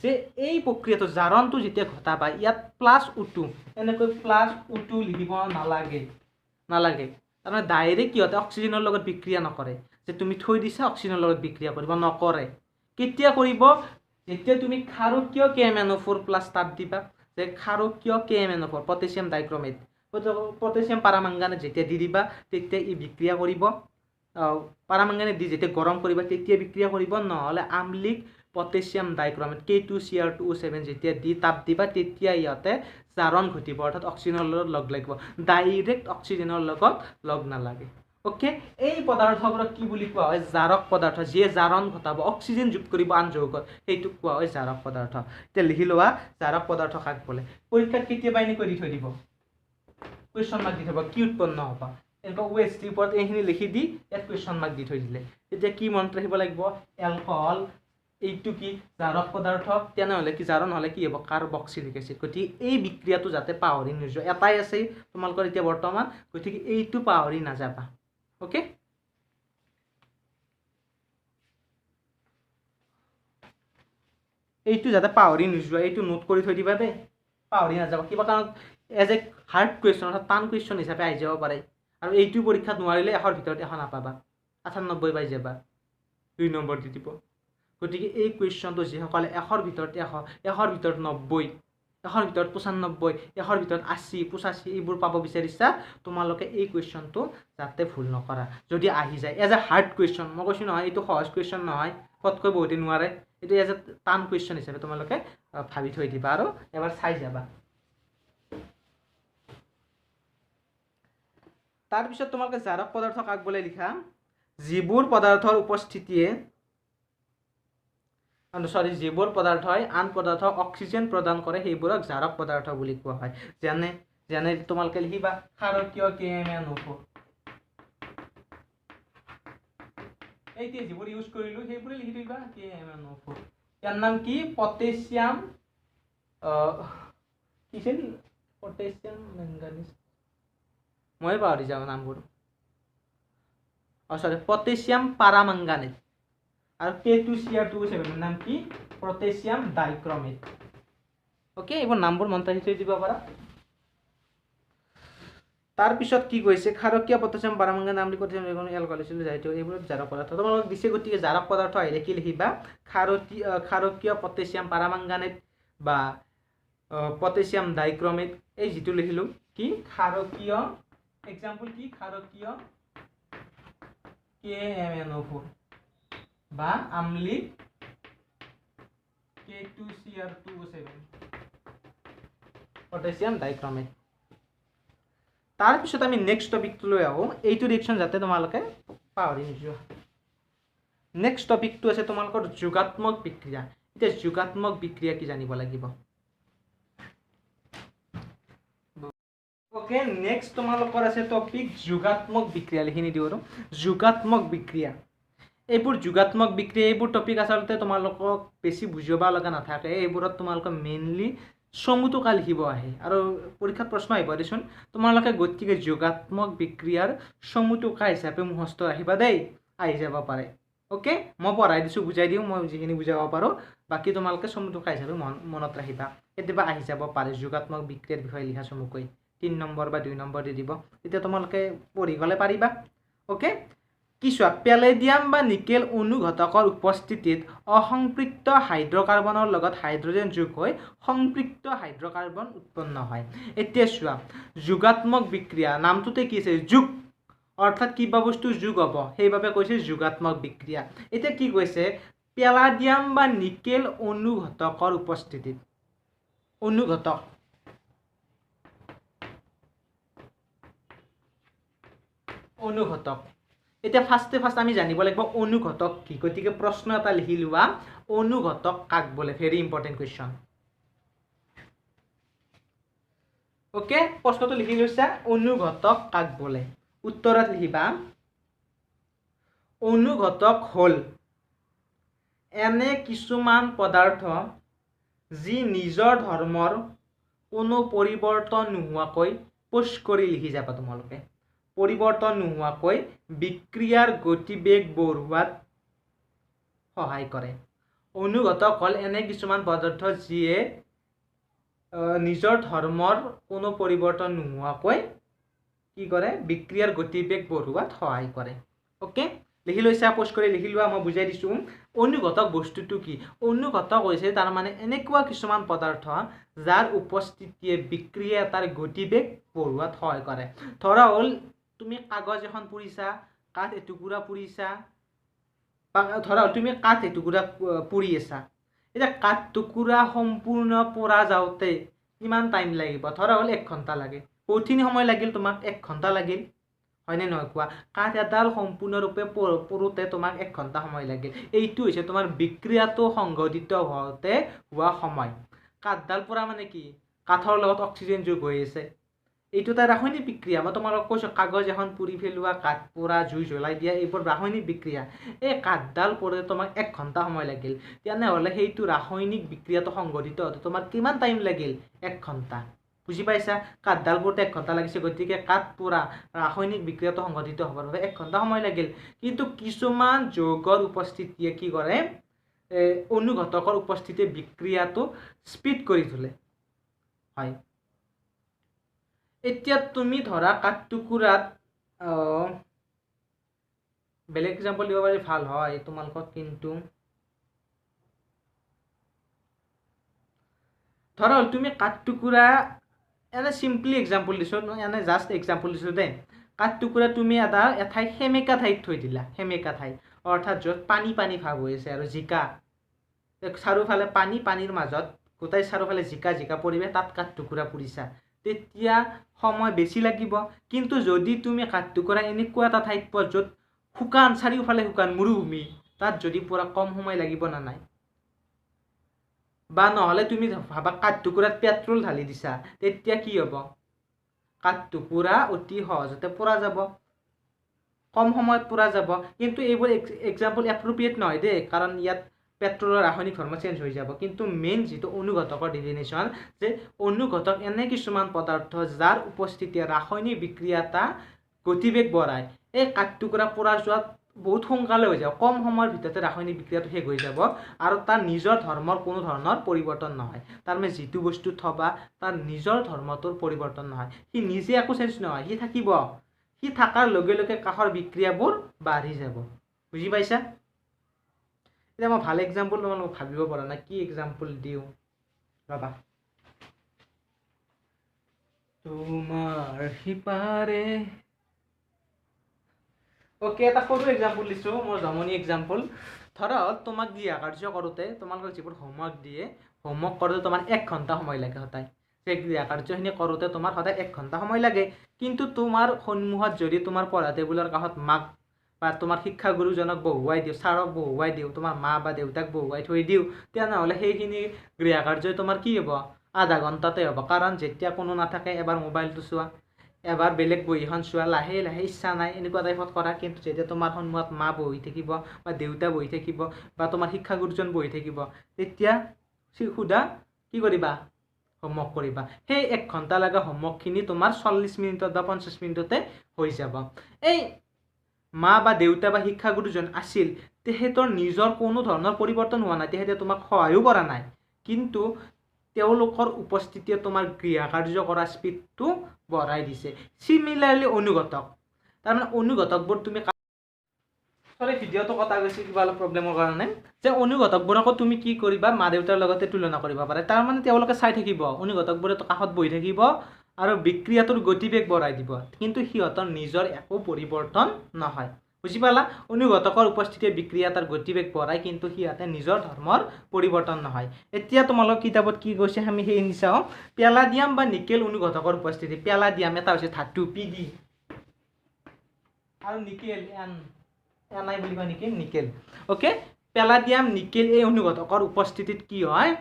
যে এই প্ৰক্ৰিয়াটো জাৰণটো যেতিয়া ঘটাবা ইয়াত +O2 এনেকৈ +O2 লিখিব নালাগে তাৰমানে ডাইৰেক্ট কিহতে অক্সিজেনৰ লগত বিক্ৰিয়া নকৰে যে তুমি থৈ দিছা অক্সিজেনৰ লগত বিক্ৰিয়া কৰিব নকৰে কেতিয়া কৰিব যেতিয়া তুমি ক্ষাৰকীয় KMnO4 প্লাস তাপ দিবা যে ক্ষাৰকীয় KMnO4 পটাছিয়াম ডাইক্ৰোমেট পটাছিয়াম পাৰামাংগানেট যেতিয়া দি দিবা তেতিয়া ই বিক্ৰিয়া কৰিব পাৰামাংগানেট দি যেতিয়া গৰম কৰিবা তেতিয়া বিক্ৰিয়া কৰিব নহলে আম্লিক পটাছিয়াম ডাইক্ৰোমেট K2Cr2O7 যেতিয়া দি তাপ দিবা তেতিয়া ইয়াতে জাৰণ ঘটিব অৰ্থাৎ অক্সিজেনৰ লগত লগ লাগিব ডাইৰেক্ট অক্সিজেনৰ লগত লগ নালাগে ওকে এই পদাৰ্থবোৰক কি বুলি কোৱা হয় জাৰক পদাৰ্থ যিয়ে জাৰণ ঘটাব অক্সিজেন যোগ কৰিব আন যৌগত সেইটো কোৱা হয় জাৰক পদাৰ্থ এতিয়া লিখি লোৱা জাৰক পদাৰ্থ কাক বোলে পৰীক্ষাত কেতিয়াবা এনেকৈ দি থৈ দিব কুৱেশ্যন মাৰ্ক দি থব কি উৎপন্ন হ'ব এনেকৈ OH ওপৰত এইখিনি লিখি দি ইয়াত কুৱেশ্যন মাৰ্ক দি থৈ দিলে তেতিয়া কি মনত ৰাখিব লাগিব এলকহল এইটো কি জাৰক পদাৰ্থ তেনেহলে কি জাৰণ হলে কি হ'ব কাৰ্বক্সিলিক এসিড গতিকে এই বিক্ৰিয়াটো যাতে পাহৰি নোযোৱা এটাই আছে তোমালোকৰ এতিয়া বৰ্তমান গতিকে এইটো পাহৰি নাযাবা ওকে এইটো যাতে পাহৰি নোযোৱা এইটো নোট কৰি থৈ দিবা দেই পাহৰি নাযাবা কিবা কাৰণ এজ এ হাৰ্ড কুৱেশ্যন অৰ্থাৎ টান কুৱেশ্যন হিচাপে আহি যাব পাৰে আৰু এইটো পৰীক্ষাত নোৱাৰিলে 100 ভিতৰত 100 নাপাবা 98 পাই যাবা 2 নম্বৰ দি দিব গতিকে এই কুৱেশ্যনটো যিসকলে 100 ভিতৰত 100 100 ভিতৰত 90 100 ভিতৰত 95 100 ভিতৰত 80 85 এইবোৰ পাব বিচাৰিছা তোমালোকে এই কুৱেশ্যনটো যাতে ভুল নকৰা যদি আহি যায় এজ এ হাৰ্ড কুৱেশ্যন মই কৈছো নহয় এইটো সহজ কুৱেশ্যন নহয় ফটকৈ বহুতে নোৱাৰে এইটো এজ এ টান কুৱেশ্যন হিচাপে তোমালোকে ভাবি থৈ দিবা আৰু এবাৰ চাই যাবা তাৰ পিছত তোমালোকে জাৰক পদাৰ্থ কাক বোলে লিখা যিবোৰ পদাৰ্থৰ উপস্থিতিয়ে যিবোৰ পদাৰ্থই আন পদাৰ্থক অক্সিজেন প্ৰদান কৰে সেইবোৰক জাৰক পদাৰ্থ বুলি কোৱা হয় যেনে তোমালোকে লিখিবা ক্ষাৰকীয় KMnO4 এইতে যিবোৰ ইউজ কৰিলো সেইবোৰে লিখি দিবা KMnO4 ইয়াৰ নাম কি পটাছিয়াম কিছিল পটাছিয়াম ম্যাঙ্গানিজ মই পাহৰি যাও নামবোৰ পটাছিয়াম পাৰামাংগানেট আৰু K2Cr2O7 নাম কি পটাছিয়াম ডাইক্ৰোমেট ওকে এইবোৰ নামবোৰ মনত ৰাখি থৈ দিব পাৰা তাৰ পিছত কি কৈছে ক্ষাৰকীয় পটাছিয়াম পাৰামাংগানেট নাম লিখি কোনো এলকহলিছিল যাইতো এইবোৰ জাৰক পদাৰ্থ তোমালোক দিছে গতিকে জাৰক পদাৰ্থ আহিলে কি লিখিবা ক্ষাৰকীয় পটাছিয়াম পাৰামাংগানেট বা পটাছিয়াম ডাইক্ৰোমেট এই যেটো লিখিলো কি ক্ষাৰকীয় এক্সাম্পল কি ক্ষাৰকীয় KMnO4 বা আম্লিক K2Cr2O7 পটাছিয়াম ডাইক্ৰোমেট তাৰ পিছত আমি নেক্সট টপিকটো লৈ আহো এইটো ৰিএকচন যাতে তোমালোকে পাহৰি নোযোৱা নেক্সট টপিকটো আছে তোমালোকৰ যোগাত্মক বিক্ৰিয়া এতিয়া যোগাত্মক বিক্ৰিয়া কি জানিব লাগিব ওকে নেক্সট তোমালোকৰ আছে টপিক যোগাত্মক বিক্ৰিয়া লিখি দিও আৰু যোগাত্মক বিক্ৰিয়া এইবোৰ যোগাত্মক বিক্ৰিয়া এইবোৰ টপিক আচলতে তোমালোকক বেছি বুজিবা লগা নাথাকে এইবোৰত তোমালোকক মেইনলি সমুটোকা লিখিব আহে আৰু পৰীক্ষাত প্ৰশ্ন আহিব দেচোন তোমালোকে গতিকে যোগাত্মক বিক্ৰিয়াৰ সমুটোকা হিচাপে মুখস্থ ৰাখিবা দেই আহি যাব পাৰে ওকে মই পঢ়াই দিছো বুজাই দিও মই যিখিনি বুজাব পাৰো বাকি তোমালোকে সমুটোকা হিচাপে মনত ৰাখিবা কেতিয়াবা আহি যাব পাৰে যোগাত্মক বিক্ৰিয়াৰ বিষয়ে লিখা চমুকৈ 3 নম্বৰ বা 2 নম্বৰ দি দিব তেতিয়া তোমালোকে পঢ়ি গ'লে পাৰিবা ওকে কি চোৱা পেলেডিয়াম বা নিকেল অনুঘটকৰ উপস্থিতিত অসংপৃক্ত হাইড্ৰকাৰ্বনৰ লগত হাইড্ৰজেন যোগ হৈ সংপৃক্ত হাইড্ৰকাৰ্বন উৎপন্ন হয় এতিয়া চোৱা যোগাত্মক বিক্ৰিয়া নামটোতে কি আছে যোগ অৰ্থাৎ কিবা বস্তু যোগ হ'ব সেইবাবে কৈছে যোগাত্মক বিক্ৰিয়া এতিয়া কি কৈছে পেলাডিয়াম বা নিকেল অনুঘটকৰ উপস্থিতিত অনুঘটক অনুঘটক এতিয়া ফাৰ্ষ্ট আমি জানিব লাগিব অনুঘটক কি গতিকে প্ৰশ্ন এটা লিখি লোৱা অনুঘটক কাক বোলে ভেৰি ইম্পৰ্টেন্ট কোৱেশ্চন ওকে প্ৰশ্নটো লিখি লৈছা অনুঘটক কাক বোলে উত্তৰত লিখিবা অনুঘটক হল এনে কিছুমান পদাৰ্থ যি নিজৰ ধৰ্মৰ কোনো পৰিৱৰ্তন নোহোৱাকৈ পোষ্ট কৰি লিখি যাবা তোমালোকে পৰিৱৰ্তন নোহোৱাকৈ বিক্ৰিয়াৰ গতিবেগ বঢ়োৱাত সহায় কৰে অনুঘটক হল এনে কিছুমান পদাৰ্থ যিয়ে নিজৰ ধৰ্মৰ কোনো পৰিৱৰ্তন নোহোৱাকৈ কি কৰে বিক্ৰিয়াৰ গতিবেগ বঢ়োৱাত সহায় কৰে ওকে লিখি লৈছা পোষ্ট কৰি লিখি লোৱা মই বুজাই দিছো অনুঘটক বস্তুটো কি অনুঘটক হৈছে তাৰ মানে এনেকুৱা কিছুমান পদাৰ্থ যাৰ উপস্থিতিয়ে বিক্ৰিয়া তাৰ গতিবেগ বঢ়োৱাত সহায় কৰে ধৰা হ'ল তুমি কাগজ এখন পুৰিছা কাঠ এটুকুৰা পুৰিছা ধৰা হ'ল তুমি কাঠ এটুকুৰা পুৰি আছা এটা কাঠ টুকুৰা সম্পূৰ্ণ পৰা যাওঁতে কিমান টাইম লাগিব ধৰা হ'ল 1 ঘণ্টা লাগে বহুতখিনি সময় লাগিল তোমাক 1 ঘণ্টা লাগিল হয়নে নহয় কোৱা কাঠ এডাল সম্পূৰ্ণৰূপে পুৰোতে তোমাক 1 ঘণ্টা সময় লাগিল এইটো হৈছে তোমাৰ বিক্ৰিয়াটো সংঘটিত হোৱাতে হোৱা সময় কাঠডাল পুৰা মানে কি কাঠৰ লগত অক্সিজেন যোগ হৈ আছে এইটো এটা ৰাসায়নিক বিক্ৰিয়া মই তোমালোকক কৈছো কাগজ এখন পুৰি ফেলোৱা কাঠ পুৰা জুই জ্বলাই দিয়া এইবোৰ ৰাসায়নিক বিক্ৰিয়া এই কাঠডাল পুৰোতে তোমাক 1 ঘণ্টা সময় লাগিল তেনেহ'লে সেইটো ৰাসায়নিক বিক্ৰিয়াটো সংঘটিত হওঁতে তোমাৰ কিমান টাইম লাগিল 1 ঘণ্টা বুজি পাইছা কাঠডাল পুৰোতে 1 ঘণ্টা লাগিছে গতিকে কাঠ পুৰা ৰাসায়নিক বিক্ৰিয়াটো সংঘটিত হ'বৰ বাবে 1 ঘণ্টা সময় লাগিল কিন্তু কিছুমান যৌগৰ উপস্থিতিয়ে কি কৰে অনুঘটকৰ উপস্থিতিয়ে বিক্ৰিয়াটো স্পীড কৰি তোলে হয় এতিয়া তুমি ধৰা কাঠ টুকুৰাত বেলেগ এক্সাম্পল দিব পাৰি ভাল হয় তোমালোকক কিন্তু ধৰা হ'ল তুমি কাঠ টুকুৰা এনে সিম্পলি এক্সাম্পল দিছো এনে জাস্ট এক্সাম্পল দিছো দে কাঠ টুকুৰা তুমি এটা এঠাই সেমেকা ঠাইত থৈ দিলা সেমেকা ঠাই অৰ্থাৎ য'ত পানী ভাৱ হৈ আছে আৰু জিকা চাৰিওফালে পানীৰ মাজত গোটাই চাৰিওফালে জিকা পৰিবে তাত কাঠ টুকুৰা পুৰিছা তেতিয়া সময় বেছি লাগিব কিন্তু যদি তুমি কাঠ টুকুৰা এনেকুৱা এটা ঠাইত পোৱা য'ত শুকান চাৰিওফালে শুকান মৰুভূমি তাত যদি পুৰা কম সময় লাগিব না নাই বা নহলে তুমি ভাবা কাঠ টুকুৰাত পেট্ৰল ঢালি দিছা তেতিয়া কি হ'ব কাঠ টুকুৰা অতি সহজতে পুৰা যাব কম সময়ত পুৰা যাব কিন্তু এইবোৰ এক্সাম্পল এপ্ৰোপ্ৰিয়েট নহয় দে কাৰণ ইয়াত পেট্ৰলৰ ৰাসায়নিক ধৰ্ম চেঞ্জ হৈ যাব কিন্তু মেইন যেটো অনুঘটকৰ ডেফিনেশ্যন যে অনুঘটক এনে কিছুমান পদাৰ্থ যাৰ উপস্থিতিয়ে ৰাসায়নিক বিক্ৰিয়াটা গতিবেগ বঢ়ায় এই কাঠ টুকুৰা পুৰা যোৱাত বহুত সোনকালে হৈ যাব কম সময়ৰ ভিতৰতে ৰাসায়নিক বিক্ৰিয়াটো শেষ হৈ যাব আৰু তাৰ নিজৰ ধৰ্মৰ কোনো ধৰণৰ পৰিৱৰ্তন নহয় তাৰ মানে যেটো বস্তু থবা তাৰ নিজৰ ধৰ্মটোৰ পৰিৱৰ্তন নহয় সি নিজে একো চেঞ্জ নহয় সি থাকিব সি থাকাৰ লগে লগে কাষৰ বিক্ৰিয়াবোৰ বাঢ়ি যাব বুজি পাইছা এটা মই ভাল এক্সাম্পল তোমালোকক ভাবিব পৰা নাই কি এক্সাম্পল দিও ৰবা তোমাৰ হিপাৰে ওকে এটা সৰু এক্সাম্পল দিছো মোৰ জমনি এক্সাম্পল ধৰা তোমাক দিয়া কাৰ্য কৰোতে তোমালোকক যিবোৰ হোমৱৰ্ক দিয়ে হোমৱৰ্ক কৰোতে তোমাৰ 1 ঘণ্টা সময় লাগে হতাই সেই দিয়া কাৰ্যখিনি কৰোতে তোমাৰ সদায় 1 ঘণ্টা সময় লাগে কিন্তু তোমাৰ সন্মুখত যদি তোমাৰ পঢ়া টেবুলৰ কাষত মাক বা তোমাৰ শিক্ষাগুৰুজনক বহুৱাই দিও ছাৰক বহুৱাই দিও তোমাৰ মা বা দেউতাক বহুৱাই থৈ দিও তেনেহ'লে সেইখিনি গৃহ কাৰ্য তোমাৰ কি হ'ব আধা ঘণ্টাতে হ'ব কাৰণ যেতিয়া কোনো নাথাকে এবাৰ মোবাইলটো চোৱা এবাৰ বেলেগ বহিখন চোৱা লাহে লাহে ইচ্ছা নাই এনেকুৱা টাইপত কৰা কিন্তু যেতিয়া তোমাৰ সন্মুখত মা বহি থাকিব বা দেউতা বহি থাকিব বা তোমাৰ শিক্ষাগুৰুজন বহি থাকিব তেতিয়া সুধা কি কৰিবা হোমৱৰ্ক কৰিবা সেই 1 ঘণ্টা লাগা হোমৱৰ্কখিনি তোমাৰ 40 মিনিটত বা 50 মিনিটতে হৈ যাব এই মা বা দেউতা বা শিক্ষাগুৰুজন আছিল তেহেতৰ নিজৰ কোনো ধৰণৰ পৰিৱৰ্তন হোৱা নাই তেহেতে তোমাক সহায়ও কৰা নাই কিন্তু তেওঁলোকৰ উপস্থিতিয়ে তোমাৰ গৃহকাৰ্য কৰা স্পীডটো বঢ়াই দিছে। সিমিলাৰলি অনুঘটক, তাৰমানে অনুঘটকবোৰ তুমি সৰি ভিডিঅ'টো কটা গৈছে কিবা অলপ প্ৰব্লেমৰ কাৰণে, যে অনুঘটকবোৰকো তুমি কি কৰিবা মা দেউতাৰ লগতে তুলনা কৰিব পাৰে। তাৰমানে তেওঁলোকে চাই থাকিব, অনুঘটকবোৰে কাষত বহি থাকিব আৰু বিক্ৰিয়াটোৰ গতিবেগ বঢ়াই দিব, কিন্তু সিহঁতৰ নিজৰ একো পৰিৱৰ্তন নহয়। বুজি পালা? অনুঘটকৰ উপস্থিতিয়ে বিক্ৰিয়া এটাৰ গতিবেগ বঢ়ায়, কিন্তু সিহঁতে নিজৰ ধৰ্মৰ পৰিৱৰ্তন নহয়। এতিয়া তোমালোকৰ কিতাপত কি কৈছে আমি সেই চাওঁ। পেলাডিয়াম বা নিকেল অনুঘটকৰ উপস্থিতি। পেলাডিয়াম এটা হৈছে ধাতু PD আৰু নিকেল নাই বুলি কয় নেকি, নিকেল। ওকে, পেলাডিয়াম নিকেল এই অনুঘটকৰ উপস্থিতিত কি হয়,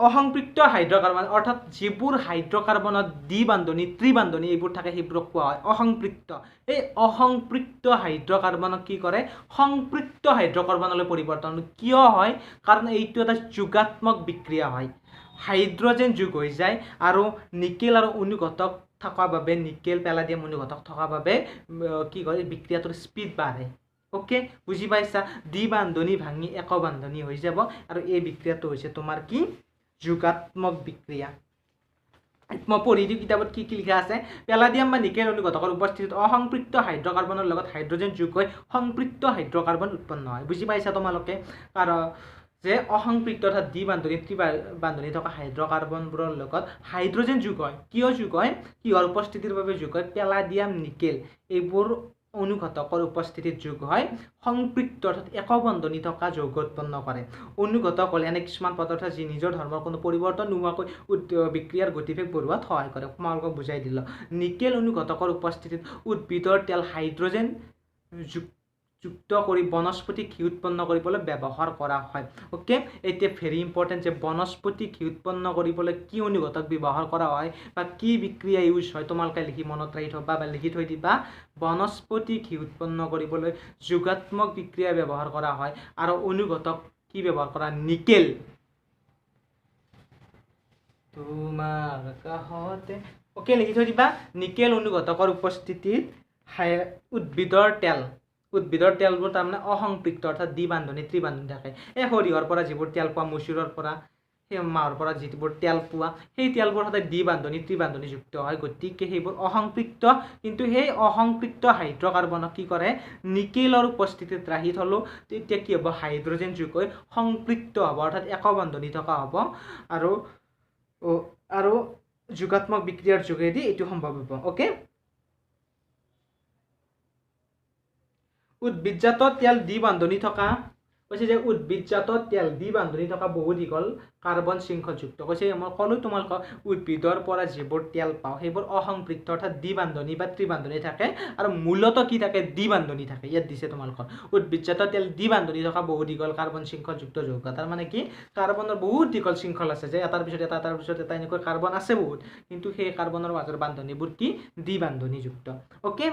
অসংপৃক্ত হাইড্ৰকাৰ্বন, অৰ্থাৎ যিবোৰ হাইড্ৰকাৰ্বনত দ্বিবান্ধনী ত্ৰিবান্ধনী এইবোৰ থাকে সেইবোৰক কোৱা হয় অসংপৃক্ত। এই অসংপৃক্ত হাইড্ৰকাৰ্বনক কি কৰে, সংপৃক্ত হাইড্ৰকাৰ্বনলৈ পৰিৱৰ্তন। কিয় হয়? কাৰণ এইটো এটা যোগাত্মক বিক্ৰিয়া হয়, হাইড্ৰজেন যোগ হৈ যায় আৰু নিকেল আৰু অনুঘটক থকাৰ বাবে, নিকেল পেলাডিয়াম অনুঘটক থকাৰ বাবে কি কৰে, বিক্ৰিয়াটোৰ স্পীড বাঢ়ে। ওকে, বুজি পাইছা? দ্বিবান্ধনী ভাঙি একবান্ধনী হৈ যাব আৰু এই বিক্ৰিয়াটো হৈছে তোমাৰ কি, যোগাত্মক বিক্ৰিয়া। মই পঢ়ি দিওঁ কিতাপত কি কি লিখা আছে। পেলাডিয়াম বা নিকেল অনুঘটকৰ উপস্থিতিত অসংপৃক্ত হাইড্ৰকাৰ্বনৰ লগত হাইড্ৰজেন যোগ হৈ সংপৃক্ত হাইড্ৰকাৰ্বন উৎপন্ন হয়। বুজি পাইছা তোমালোকে? কাৰণ যে অসংপৃক্ত অৰ্থাৎ দ্বিবান্ধনী ত্ৰিবান্ধনী থকা হাইড্ৰকাৰ্বনবোৰৰ লগত হাইড্ৰজেন যোগ হয়। কিয় যোগ হয়? কিহৰ উপস্থিতিৰ বাবে যোগ হয়? পেলাডিয়াম নিকেল এইবোৰ অনুঘটকৰ উপস্থিতিত যোগ হয় সংপৃক্ত অৰ্থাৎ একবন্ধনী থকা যৌগ উৎপন্ন কৰে। অনুঘটক হ'ল এনে কিছুমান পদাৰ্থ যি নিজৰ ধৰ্মৰ কোনো পৰিৱৰ্তন নোহোৱাকৈ বিক্ৰিয়াৰ গতিবেগ বঢ়োৱাত সহায় কৰে। তোমালোকক বুজাই দিলোঁ। নিকেল অনুঘটকৰ উপস্থিতিত উদ্ভিদৰ তেল হাইড্ৰজেন যুক্ত কৰি বনস্পতি ঘি উৎপন্ন কৰিবলৈ ব্যৱহাৰ কৰা হয়। ওকে, এতিয়া ভেৰি ইম্পৰ্টেণ্ট যে বনস্পতি ঘি উৎপন্ন কৰিবলৈ কি অনুঘটক ব্যৱহাৰ কৰা হয় বা কি বিক্ৰিয়া ইউজ হয়, তোমালোকে লিখি মনত ৰাখি থবা বা লিখি থৈ দিবা। বনস্পতি ঘি উৎপন্ন কৰিবলৈ যোগাত্মক বিক্ৰিয়া ব্যৱহাৰ কৰা হয় আৰু অনুঘটক কি ব্যৱহাৰ কৰা, নিকেল। তোমাৰ কাষতে ওকে লিখি থৈ দিবা। নিকেল অনুঘটকৰ উপস্থিতিত উদ্ভিদৰ তেলবোৰ তাৰমানে অসংপৃক্ত অৰ্থাৎ দ্বিবান্ধনী ত্ৰিবান্ধনী থাকে। এই সৰিয়হৰ পৰা যিবোৰ তেল পোৱা, মচুৰৰ পৰা, সেই মাহৰ পৰা যিবোৰ তেল পোৱা, সেই তেলবোৰ সদায় দ্বিবান্ধনী ত্ৰিবান্ধনী যুক্ত হয়, গতিকে সেইবোৰ অসংপৃক্ত। কিন্তু সেই অসংপৃক্ত হাইড্ৰকাৰ্বনক কি কৰে, নিকেলৰ উপস্থিতিত ৰাখি থলোঁ, তেতিয়া কি হ'ব, হাইড্ৰজেন যোগ হৈ সংপৃক্ত হ'ব অৰ্থাৎ একবন্ধনী থকা হ'ব আৰু যোগাত্মক বিক্ৰিয়াৰ যোগেদি এইটো সম্ভৱ হ'ব। ওকে, উদ্ভিদজাত তেল দ্বিবান্ধনী থকা, কৈছে যে উদ্ভিদজাত তেল দ্বিবান্ধনী থকা বহু দীঘল কাৰ্বন শৃংখলযুক্ত। কৈছে মই ক'লোঁ তোমালোকক উদ্ভিদৰ পৰা যিবোৰ তেল পাওঁ সেইবোৰ অসংপৃক্ত অৰ্থাৎ দ্বিবান্ধনী বা ত্ৰিবান্ধনী থাকে আৰু মূলত কি থাকে, দ্বিবান্ধনী থাকে। ইয়াত দিছে তোমালোকৰ উদ্ভিদজাত তেল দ্বিবান্ধনী থকা বহু দীঘল কাৰ্বন শৃংখলযুক্ত যৌগ। তাৰমানে কি, কাৰ্বনৰ বহুত দীঘল শৃংখল আছে, যে এটাৰ পিছত এটা, এটাৰ পিছত এটা এনেকৈ কাৰ্বন আছে বহুত, কিন্তু সেই কাৰ্বনৰ মাজৰ বান্ধনীবোৰ কি, দ্বিবান্ধনীযুক্ত। ওকে,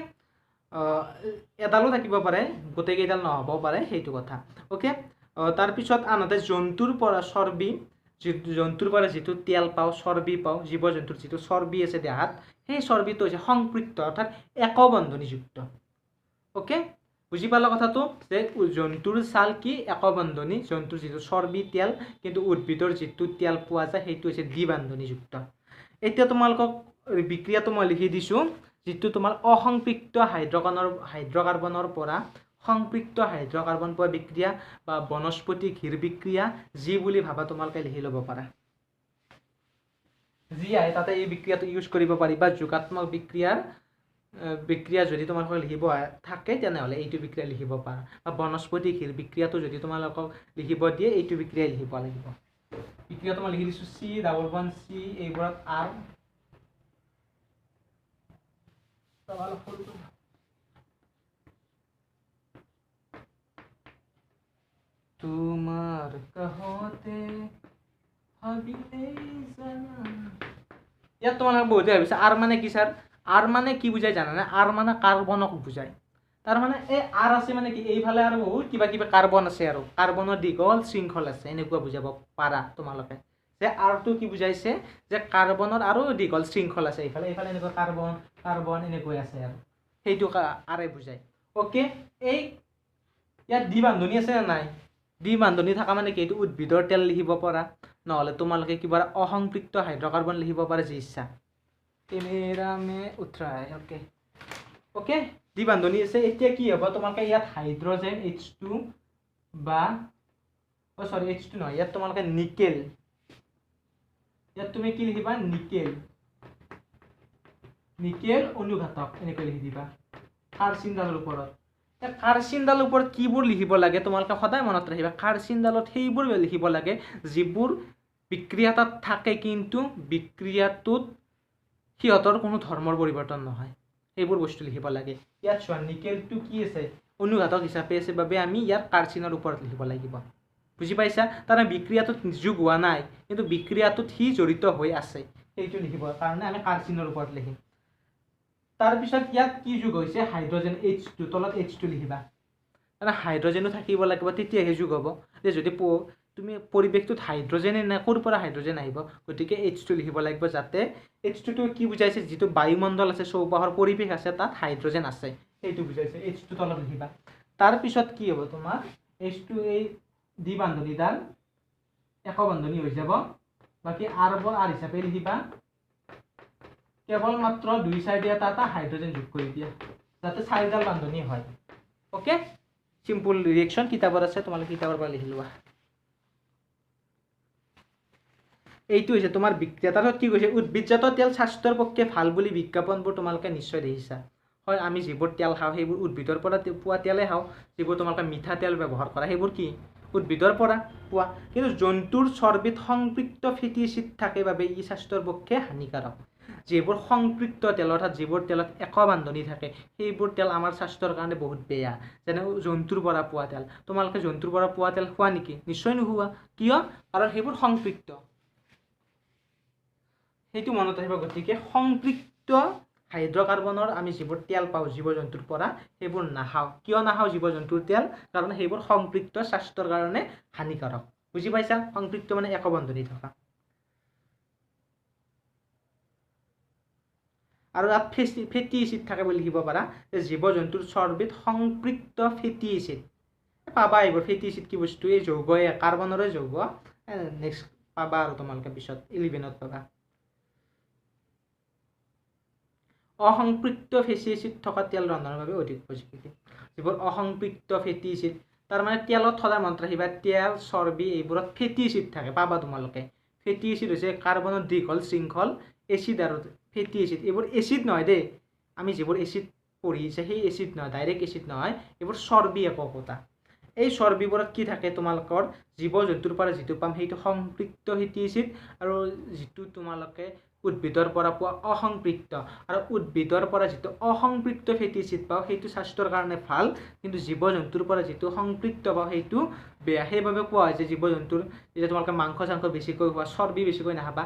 এডালো থাকিব পাৰে, গোটেইকেইডাল নহ'বও পাৰে, সেইটো কথা। ওকে, তাৰপিছত আনহাতে জন্তুৰ পৰা যিটো তেল পাওঁ, চৰ্বি পাওঁ, জীৱ জন্তুৰ যিটো চৰ্বি আছে দেহাত, সেই চৰ্বিটো হৈছে সংপৃক্ত অৰ্থাৎ একবন্ধনীযুক্ত। ওকে, বুজি পালা কথাটো, যে জন্তুৰ ছাল কি, একবন্ধনী, জন্তুৰ যিটো চৰ্বি তেল, কিন্তু উদ্ভিদৰ যিটো তেল পোৱা যায় সেইটো হৈছে দ্বিবান্ধনীযুক্ত। এতিয়া তোমালোকক বিক্ৰিয়াটো মই লিখি দিছোঁ, যিটো তোমাৰ অসংপৃক্ত হাইড্ৰকাৰ্বনৰ পৰা সংপৃক্ত হাইড্ৰকাৰ্বন পোৱা বিক্ৰিয়া বা বনস্পতি ঘিৰ বিক্ৰিয়া, যি বুলি ভাবা তোমালোকে লিখি ল'ব পাৰা। যি আহে তাতে এই বিক্ৰিয়াটো ইউজ কৰিব পাৰিবা। যোগাত্মক বিক্ৰিয়া যদি তোমালোকক লিখিব থাকে তেনেহ'লে এইটো বিক্ৰিয়া লিখিব পাৰা, বা বনস্পতি ঘিৰ বিক্ৰিয়াটো যদি তোমালোকক লিখিব দিয়ে এইটো বিক্ৰিয়া লিখিব লাগিব। বিক্ৰিয়াটো মই লিখি দিছোঁ C11C, এইবোৰত R, তোমাৰ কাষতে ভাবিলে জানা। ইয়াত তোমালোকে বহুতে ভাবিছা আৰ মানে কি ছাৰ, আৰ মানে কি বুজাই জানানে? আৰ মানে কাৰ্বনক বুজায়। তাৰমানে এই আৰ আছে মানে কি, এইফালে আৰু বহুত কিবা কিবি কাৰ্বন আছে আৰু কাৰ্বনৰ দীঘল শৃংখল আছে, এনেকুৱা বুজাব পাৰা তোমালোকে। যে আৰটো কি বুজাইছে, যে কাৰ্বনৰ আৰু দীঘল শৃংখল আছে, এইফালে এনেকুৱা কাৰ্বন এনেকৈ আছে আৰু সেইটো আৰে বুজায়। ওকে, এই ইয়াত দ্বিবান্ধনী আছে নে নাই? দ্বিবান্ধনী থকা মানে কি, এইটো উদ্ভিদৰ তেল লিখিব পৰা, নহ'লে তোমালোকে কিবা অসংপৃক্ত হাইড্ৰকাৰ্বন লিখিব পাৰে যি ইচ্ছা কেমেৰা মে উঠৰাই ওকে ওকে দ্বিবান্ধনী আছে এতিয়া কি হ'ব তোমালোকে ইয়াত হাইড্ৰজেন H2 বা সৰি H2 নহয় ইয়াত তোমালোকে নিকেল ইয়াত তুমি কি লিখিবা নিকেল অনুঘাতক এনেকৈ লিখি দিবা কাৰ্চিনডালৰ ওপৰত কাৰ্চিনডালৰ ওপৰত কিবোৰ লিখিব লাগে তোমালোকে সদায় মনত ৰাখিবা কাৰ্চিনডালত সেইবোৰ লিখিব লাগে যিবোৰ বিক্ৰিয়াত থাকে কিন্তু বিক্ৰিয়াটোত সিহঁতৰ কোনো ধৰ্মৰ পৰিৱৰ্তন নহয় সেইবোৰ বস্তু লিখিব লাগে ইয়াত চোৱা নিকেলটো কি আছে অনুঘাতক হিচাপে আছে বাবে আমি ইয়াত কাৰ্চিনৰ ওপৰত লিখিব লাগিব বুজি পাইছা তাৰ বিক্ৰিয়াটোত যোগ হোৱা নাই কিন্তু বিক্ৰিয়াটোত সি জড়িত হৈ আছে সেইটো লিখিব কাৰণে আমি কাৰ্চিনৰ ওপৰত লিখিম তাৰ পিছত ইয়াত কি যোগ হৈছে হাইড্ৰজেন H2 তলত H2 লিখিবা কাৰণ হাইড্ৰজেনো থাকিব লাগিব তেতিয়াহে যোগ হ'ব যে যদি তুমি পৰিৱেশটোত হাইড্ৰজেনে না ক'ৰ পৰা হাইড্ৰজেন আহিব গতিকে H2 লিখিব লাগিব যাতে H2 টো কি বুজাইছে যিটো বায়ুমণ্ডল আছে চৌপাশৰ পৰিৱেশ আছে তাত হাইড্ৰজেন আছে সেইটো বুজাইছে H2 তলত লিখিবা তাৰ পিছত কি হ'ব তোমাৰ H2 এই দ্বিবান্ধনীডাল একবন্ধনী হৈ যাব বাকি R হিচাপে লিখিবা কেৱল মাত্ৰ দুই সাইডে এটা হাইড্ৰজেন যোগ কৰি দিয়া যাতে চাৰিডাল বান্ধনী হয় ওকে সিম্পল ৰিএকশন কিতাপত আছে তোমালোকে কিতাপৰ পৰা লিখি লোৱা এইটো হৈছে তোমাৰ বিক্ৰিয়া তাৰপিছত কি কৈছে উদ্ভিদজাত তেল স্বাস্থ্যৰ পক্ষে ভাল বুলি বিজ্ঞাপনবোৰ তোমালোকে নিশ্চয় দেখিছা হয় আমি যিবোৰ তেল খাওঁ সেইবোৰ উদ্ভিদৰ পৰা পোৱা তেলে খাওঁ যিবোৰ তোমালোকে মিঠা তেল ব্যৱহাৰ কৰা সেইবোৰ কি উদ্ভিদৰ পৰা পোৱা কিন্তু জন্তুৰ চৰ্বিত সংপৃক্ত ফেটি এচিড থাকে বাবে ই স্বাস্থ্যৰ পক্ষে হানিকাৰক যিবোৰ সংপৃক্ত তেল অৰ্থাৎ যিবোৰ তেলত একবান্ধনী থাকে সেইবোৰ তেল আমাৰ স্বাস্থ্যৰ কাৰণে বহুত বেয়া যেনে জন্তুৰ পৰা পোৱা তেল তোমালোকে জন্তুৰ পৰা পোৱা তেল খোৱা নেকি নিশ্চয় নোখোৱা কিয় কাৰণ সেইবোৰ সংপৃক্ত সেইটো মনত ৰাখিবা গতিকে সংপৃক্ত হাইড্ৰকাৰ্বনৰ আমি যিবোৰ তেল পাওঁ জীৱ জন্তুৰ পৰা সেইবোৰ নাখাওঁ কিয় নাখাওঁ জীৱ জন্তুৰ তেল কাৰণ সেইবোৰ সংপৃক্ত স্বাস্থ্যৰ কাৰণে হানিকাৰক বুজি পাইছা সংপৃক্ত মানে একবন্ধনী থকা আৰু তাত ফেটি এচিড থাকে বুলি লিখিব পাৰা যে জীৱ জন্তুৰ চৰ্বিত সংপৃক্ত ফেটি এচিড পাবা এইবোৰ ফেটি এচিড কি বস্তু এই যৌগ কাৰ্বনৰে যৌগ নেক্সট পাবা আৰু তোমালোকে পিছত 11ত পাবা অসংপৃক্ত ফেটি এচিড থকা তেল ৰন্ধনৰ বাবে অধিক উপযোগী যিবোৰ অসংপৃক্ত ফেটি এচিড তাৰ মানে তেলত সদায় মনত ৰাখিবা তেল চৰ্বি এইবোৰত ফেটি এচিড থাকে পাবা তোমালোকে ফেটি এচিড হৈছে কাৰ্বনৰ দীঘল শৃংখল এচিড আৰু ফেটি এচিড এইবোৰ এচিড নহয় দেই আমি যিবোৰ এচিড পঢ়িছে সেই এচিড নহয় ডাইৰেক্ট এচিড নহয় এইবোৰ চৰ্বি এককতা এই চৰ্বিবোৰত কি থাকে তোমালোকৰ জীৱ জন্তুৰ পৰা যিটো পাম সেইটো সংপৃক্ত ফেটি এচিড আৰু যিটো তোমালোকে উদ্ভিদৰ পৰা পোৱা অসংপৃক্ত আৰু উদ্ভিদৰ পৰা যিটো অসংপৃক্ত ফেটি এচিড পাওঁ সেইটো স্বাস্থ্যৰ কাৰণে ভাল কিন্তু জীৱ জন্তুৰ পৰা যিটো সংপৃক্ত পাওঁ সেইটো বেয়া সেইবাবে কোৱা হৈছে জীৱ জন্তুৰ যেতিয়া তোমালোকে মাংস চাংস বেছিকৈ খোৱা চৰ্বি বেছিকৈ নাখাবা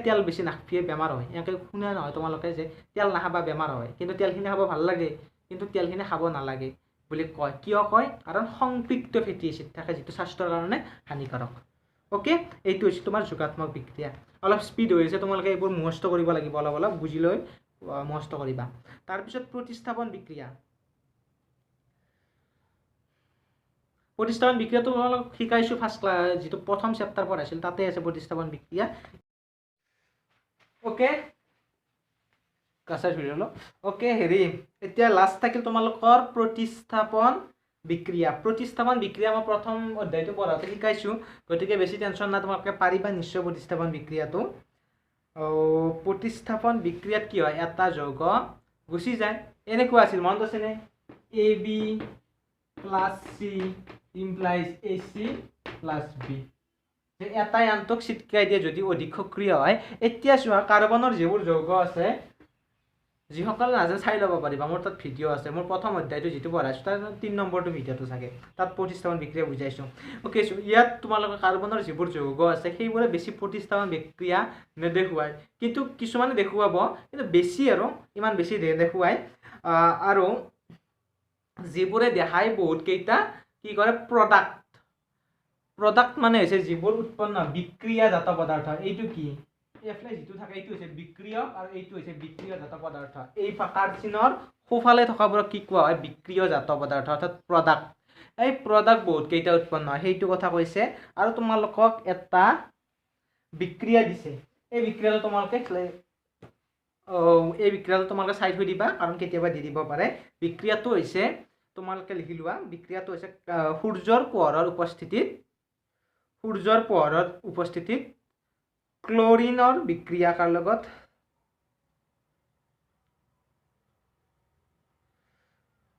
তেল বেছি নাখালে বেমাৰ হয় এনেকৈ শুনা নহয় তোমালোকে যে তেল নাখাবা বেমাৰ হয় কিন্তু তেলখিনি খাব ভাল লাগে কিন্তু তেলখিনি খাব নালাগে বুলি কয় কিয় কয় কাৰণ সংপৃক্ত ফেটি এচিড থাকে যিটো স্বাস্থ্যৰ কাৰণে হানিকাৰক ওকে এইটো হৈছে তোমাৰ যোগাত্মক বিক্ৰিয়া অলপ স্পীড হৈ আছে তোমালোকে এইবোৰ মুখস্থ কৰিব লাগিব অলপ বুজি লৈ মুখস্থ কৰিবা তাৰপিছত প্ৰতিস্থাপন বিক্ৰিয়া তোমালোক শিকাইছো ফাৰ্ষ্ট ক্লাছ যিটো প্ৰথম চেপ্টাৰ পঢ়াইছিল তাতে আছে প্ৰতিস্থাপন বিক্ৰিয়া ওকে কাছাৰ ভিডিঅ' ওকে হেৰি এতিয়া লাষ্ট থাকিল তোমালোকৰ প্ৰতিস্থাপন বিক্ৰিয়া মই প্ৰথম অধ্যায়টো পঢ়াতে শিকাইছো গতিকে বেছি টেনশ্যন নাই তোমালোকে পাৰিবা নিশ্চয় প্ৰতিস্থাপন বিক্ৰিয়াটো প্ৰতিস্থাপন বিক্ৰিয়াত কি হয় এটা যৌগ গুচি যায় এনেকুৱা আছিল মনত আছেনে AB + C implies AC + B যে এটাই আনটোক চিটকাই দিয়ে যদি অধিক সক্ৰিয় হয় এতিয়া চোৱা কাৰ্বনৰ যিবোৰ যৌগ আছে যিসকল নাজানে চাই ল'ব পাৰিবা মোৰ তাত ভিডিঅ' আছে মোৰ প্ৰথম অধ্যায়টো যিটো পঢ়াইছোঁ তাৰ 3 নম্বৰটো ভিডিঅ'টো চাগে তাত প্ৰতিস্থাপন বিক্ৰিয়া বুজাইছোঁ ওকে ইয়াত তোমালোকৰ কাৰ্বনৰ যিবোৰ যৌগ আছে সেইবোৰে বেছি প্ৰতিস্থাপন বিক্ৰিয়া নেদেখুৱায় কিন্তু কিছুমানে দেখুৱাব কিন্তু বেছি আৰু ইমান বেছি দেখুৱায় আৰু যিবোৰে দেখায় বহুত কেইটা কি কৰে প্ৰডাক্ট মানে হৈছে যিবোৰ উৎপন্ন বিক্ৰিয়াজাত পদাৰ্থ এইটো কি এফলে যিটো থাকে এইটো হৈছে বিক্ৰিয়ক আৰু এইটো হৈছে বিক্ৰিয়াজাত পদাৰ্থ এই কাৰ্চিনৰ সোঁফালে থকাবোৰক কি কোৱা হয় বিক্ৰিয়াজাত পদাৰ্থ অৰ্থাৎ প্ৰডাক্ট এই প্ৰডাক্ট বহুত কেইটা উৎপন্ন হয় সেইটো কথা কৈছে আৰু তোমালোকক এটা বিক্ৰিয়া দিছে এই বিক্ৰিয়াটো তোমালোকে এই বিক্ৰিয়াটো তোমালোকে চাই থৈ দিবা কাৰণ কেতিয়াবা দি দিব পাৰে বিক্ৰিয়াটো হৈছে তোমালোকে লিখি লোৱা বিক্ৰিয়াটো হৈছে সূৰ্যৰ পোহৰৰ উপস্থিতিত ক্লোৰিনৰ বিক্ৰিয়া কাৰ লগত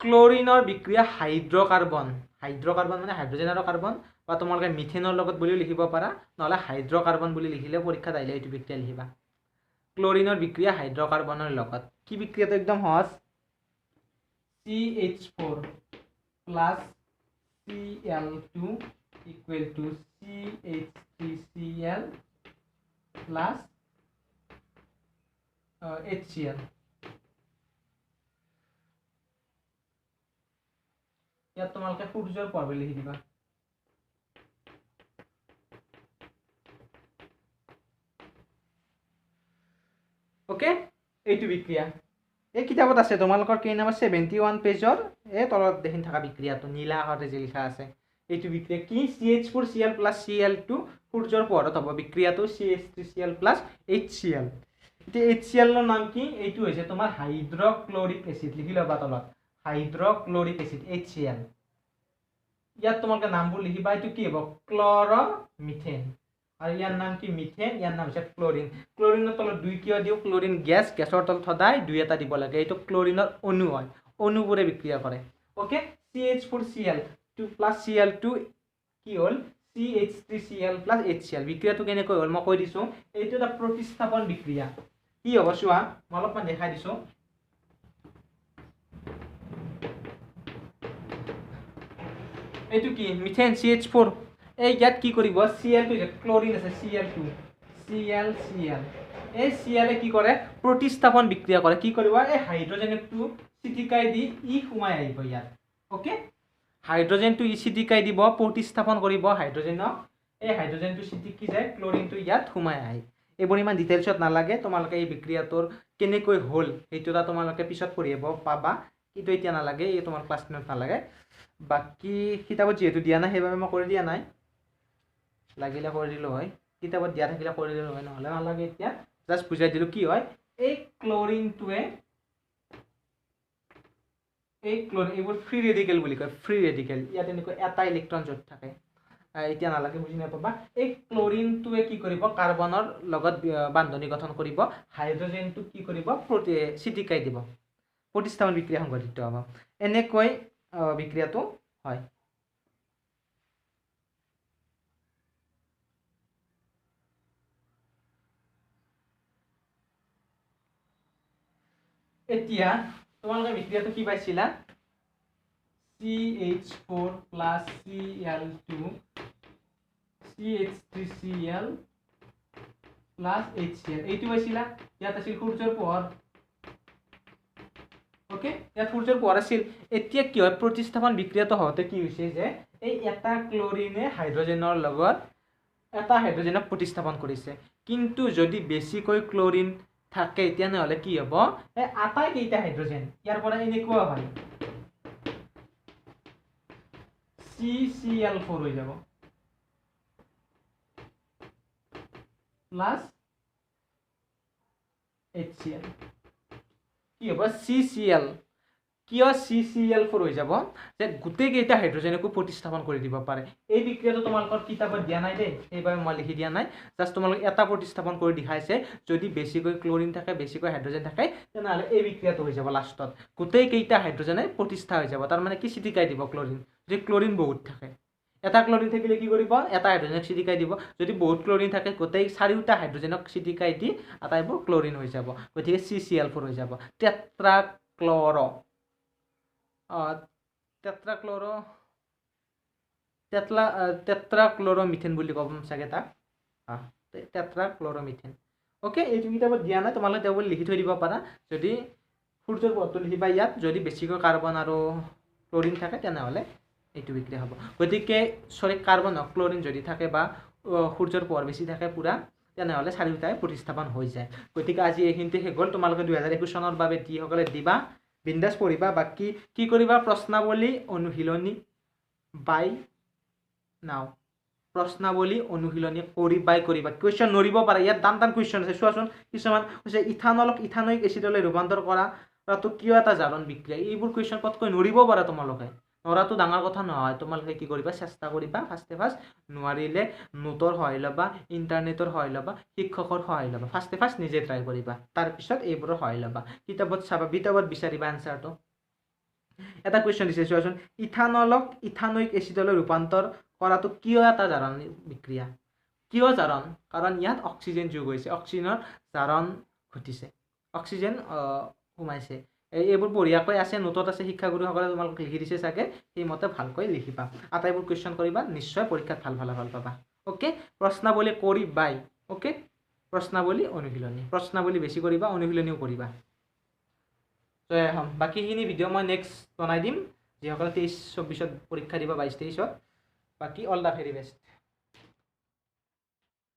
ক্লোৰিনৰ বিক্ৰিয়া হাইড্ৰকাৰ্বন মানে হাইড্ৰজেন আৰু কাৰ্বন বা তোমালোকে মিথেনৰ লগত বুলিও লিখিব পাৰা নহলে হাইড্ৰকাৰ্বন বুলি লিখিলে পৰীক্ষাত আহিলে এইটো বিক্ৰিয়া লিখিবা ক্লোৰিনৰ বিক্ৰিয়া হাইড্ৰকাৰ্বনৰ লগত কি বিক্ৰিয়াটো একদম সহজ CH4 plus Cl2 equal to CH3Cl plus HCl ইয়াত তোমালোকে সূৰ্যৰ পোহৰ বুলি লিখি দিবা ওকে এইটো বিক্ৰিয়া এই কিতাপত আছে তোমালোকৰ কেই নম্বৰ 71 পেজৰ এই তলত দেখিন থকা বিক্ৰিয়াটো নীলা আখৰে যে লিখা আছে এইটো বিক্ৰিয়া কি CH4Cl plus Cl2 সূৰ্যৰ পোহৰত হ'ব বিক্ৰিয়াটো CH3Cl plus HCl এতিয়া HCl ৰ নাম কি এইটো হৈছে তোমাৰ হাইড্ৰক্লোৰিক এসিড লিখি লবা তলত হাইড্ৰক্লোৰিক এসিড HCl ইয়াত তোমালোকে নামবোৰ লিখিবা এইটো কি হ'ব ক্লৰমিথেন আৰু ইয়াৰ নাম কি মিথেন ইয়াৰ নাম হৈছে ক্লোৰিন ক্লোৰিনৰ তলত দুই কিয় দিও ক্লোৰিন গেছৰ তলত সদায় দুই এটা দিব লাগে এইটো ক্লোৰিনৰ অণু হয় অণুবোৰে বিক্ৰিয়া কৰে ওকে CH4Cl2 plus Cl2 কি হ'ল CH3Cl plus HCl বিক্ৰিয়াটো কেনেকৈ হ'ল মই কৈ দিছো এইটো এটা প্ৰতিস্থাপন বিক্ৰিয়া কি হ'ব চোৱা মই অলপমান দেখাই দিছো এইটো কি মিথেন CH4 এই ইয়াত কি কৰিব Cl2 যে ক্লোৰিন আছে Cl2 Cl এই Cl কি কৰে প্ৰতিস্থাপন বিক্ৰিয়া কৰে কি কৰিব এই হাইড্ৰজেনটো চিটিকাই দি ই সোমাই আহিব ইয়াত ওকে হাইড্ৰজেনটো ই চিটিকাই দিব প্ৰতিস্থাপন কৰিব হাইড্ৰজেনক এই হাইড্ৰজেনটো চিটিকি যায় ক্লোৰিনটো ইয়াত সোমাই আহে এইবোৰ ইমান ডিটেইলছত নালাগে তোমালোকে এই বিক্ৰিয়াটোৰ কেনেকৈ হ'ল এইটোটা তোমালোকে পিছত পঢ়িব পাবা কিন্তু এতিয়া নালাগে এই তোমাৰ ক্লাছ 9ত নালাগে বাকি কিতাপত যেহেতু দিয়া নাই সেইবাবে মই কৰি দিয়া নাই লাগিলে কৰি দিলো হয় কিতাপত দিয়া থাকিলে কৰি দিলো হয় নহলে নালাগে এতিয়া জাস্ট বুজাই দিলো কি হয় এই ক্লোৰিনটোৱে এই ক্লোৰিন এইবোৰ ফ্ৰী ৰেডিকেল বুলি কয় ফ্ৰী ৰেডিকেল ইয়াত এনেকৈ এটা ইলেক্ট্ৰন জড়িত থাকে এতিয়া নালাগে বুজি নাপাবা এই ক্লোৰিনটোৱে কি কৰিব কাৰ্বনৰ লগত বান্ধনী গঠন কৰিব হাইড্ৰজেনটো কি কৰিব চিটিকাই দিব প্ৰতিস্থাপন বিক্ৰিয়া সংঘটিত হ'ব এনেকৈ বিক্ৰিয়াটো হয় এতিয়া তোমালোকে বিক্ৰিয়াটো কি পাইছিলা CH4 plus Cl2 CH3Cl plus HCl এইটো পাইছিলা ইয়াত আছিল সূৰ্যৰ পোহৰ ওকে ইয়াত সূৰ্যৰ পোহৰ আছিল এতিয়া কি হয় প্ৰতিস্থাপন বিক্ৰিয়াটো হওঁতে কি হৈছে যে এই এটা ক্লোৰিনে হাইড্ৰজেনৰ লগত এটা হাইড্ৰজেনক প্ৰতিস্থাপন কৰিছে কিন্তু যদি বেছিকৈ ক্লোৰিন থাকে এতিয়া নহলে কি হ'ব এই আটাই কেইটা হাইড্ৰজেন ইয়াৰ পৰা এনেকুৱা হয় CCl4 হৈ যাব প্লাস HCl কি হ'ব CCl কিয় CCl4 হৈ যাব যে গুটেই কেইটা হাইড্ৰজেনকো প্ৰতিস্থাপন কৰি দিব পাৰে এই বিক্ৰিয়াটো তোমালোকৰ কিতাপত দিয়া নাই দেই এইবাৰ মই লিখি দিয়া নাই জাস্ট তোমালোক এটা প্ৰতিস্থাপন কৰি দেখাইছে যদি বেছিকৈ ক্লোৰিন থাকে বেছিকৈ হাইড্ৰজেন থাকে তেনেহলে এই বিক্ৰিয়াটো হৈ যাব লাষ্টত গুটেই কেইটা হাইড্ৰজেনে প্ৰতিষ্ঠা হৈ যাব তাৰ মানে কি চিটিকাই দিব ক্লোৰিন যদি ক্লোৰিন বহুত থাকে এটা ক্লোৰিন থাকিলে কি কৰিব এটা হাইড্ৰজেনক চিটিকাই দিব যদি বহুত ক্লোৰিন থাকে গোটেই চাৰিটা হাইড্ৰজেনক চিটিকাই দি আটাইবোৰ ক্লোৰিন হৈ যাব গতিকে CCl4 হৈ যাব টেট্ৰাক্লোৰোমিথেন বুলি ক'ম চাগে তাক টেট্ৰাক্লোৰোমিথেন ওকে এইটো কিতাপত দিয়া নাই তোমালোকে তেওঁ লিখি থৈ দিব পাৰা যদি সূৰ্যৰ পোহৰটো লিখিবা ইয়াত যদি বেছিকৈ কাৰ্বন আৰু ক্লোৰিন থাকে তেনেহলে এইটো বিক্ৰিয়া হ'ব গতিকে কাৰ্বন ক্লোৰিন যদি থাকে বা সূৰ্যৰ পোহৰ বেছি থাকে পুৰা তেনেহলে চাৰিটাই প্ৰতিস্থাপন হৈ যায় গতিকে আজি এইখিনিতে শেষ হ'ল তোমালোকে 2021 চনৰ বাবে যিসকলে দিবা বিন্দাস পঢ়িবা বাকি কি কৰিবা প্ৰশ্নাৱলী অনুশীলনী বাই নাও প্ৰশ্নাৱলী অনুশীলনী কৰিবা কুৱেশ্যন নৰিব পাৰে ইয়াত টান কুৱেশ্যন আছে চোৱাচোন কিছুমান হৈছে ইথানলক ইথানয়িক এচিডলৈ ৰূপান্তৰ কৰাটো কিয় এটা জাৰণ বিক্ৰিয়া এইবোৰ কুৱেশ্যন পটকৈ নৰিব পাৰা তোমালোকে নৰাটো ডাঙৰ কথা নহয় তোমালোকে কি কৰিবা চেষ্টা কৰিবা ফাৰ্ষ্ট নোৱাৰিলে নোটৰ সহায় ল'বা ইণ্টাৰনেটৰ সহায় ল'বা শিক্ষকৰ সহায় ল'বা ফাৰ্ষ্ট নিজে ট্ৰাই কৰিবা তাৰপিছত এইবোৰৰ সহায় ল'বা কিতাপত চাবা বিতাপত বিচাৰিবা এনচাৰটো এটা কুৱেশ্যন দিছে চোৱাচোন ইথানলক ইথানয়িক এচিডলৈ ৰূপান্তৰ কৰাটো কিয় এটা জাৰণ বিক্ৰিয়া কিয় জাৰণ কাৰণ ইয়াত অক্সিজেন যোগ হৈছে অক্সিজেনৰ জাৰণ ঘটিছে অক্সিজেন সোমাইছে এইবোৰ বঢ়িয়াকৈ আছে নোটত আছে শিক্ষাগুৰুসকলে তোমালোকক লিখি দিছে চাগে সেইমতে ভালকৈ লিখিবা আটাইবোৰ কুৱেশ্যন কৰিবা নিশ্চয় পৰীক্ষাত ভাল ফলাফল পাবা ওকে প্ৰশ্নাৱলী কৰিবাই ওকে প্ৰশ্নাৱলী অনুশীলনী প্ৰশ্নাৱলী বেছি কৰিবা অনুশীলনীও কৰিবা বাকীখিনি ভিডিঅ' মই নেক্সট বনাই দিম যিসকলে 23-24 পৰীক্ষা দিব 22-23 বাকী অল দ্য ভেৰি বেষ্ট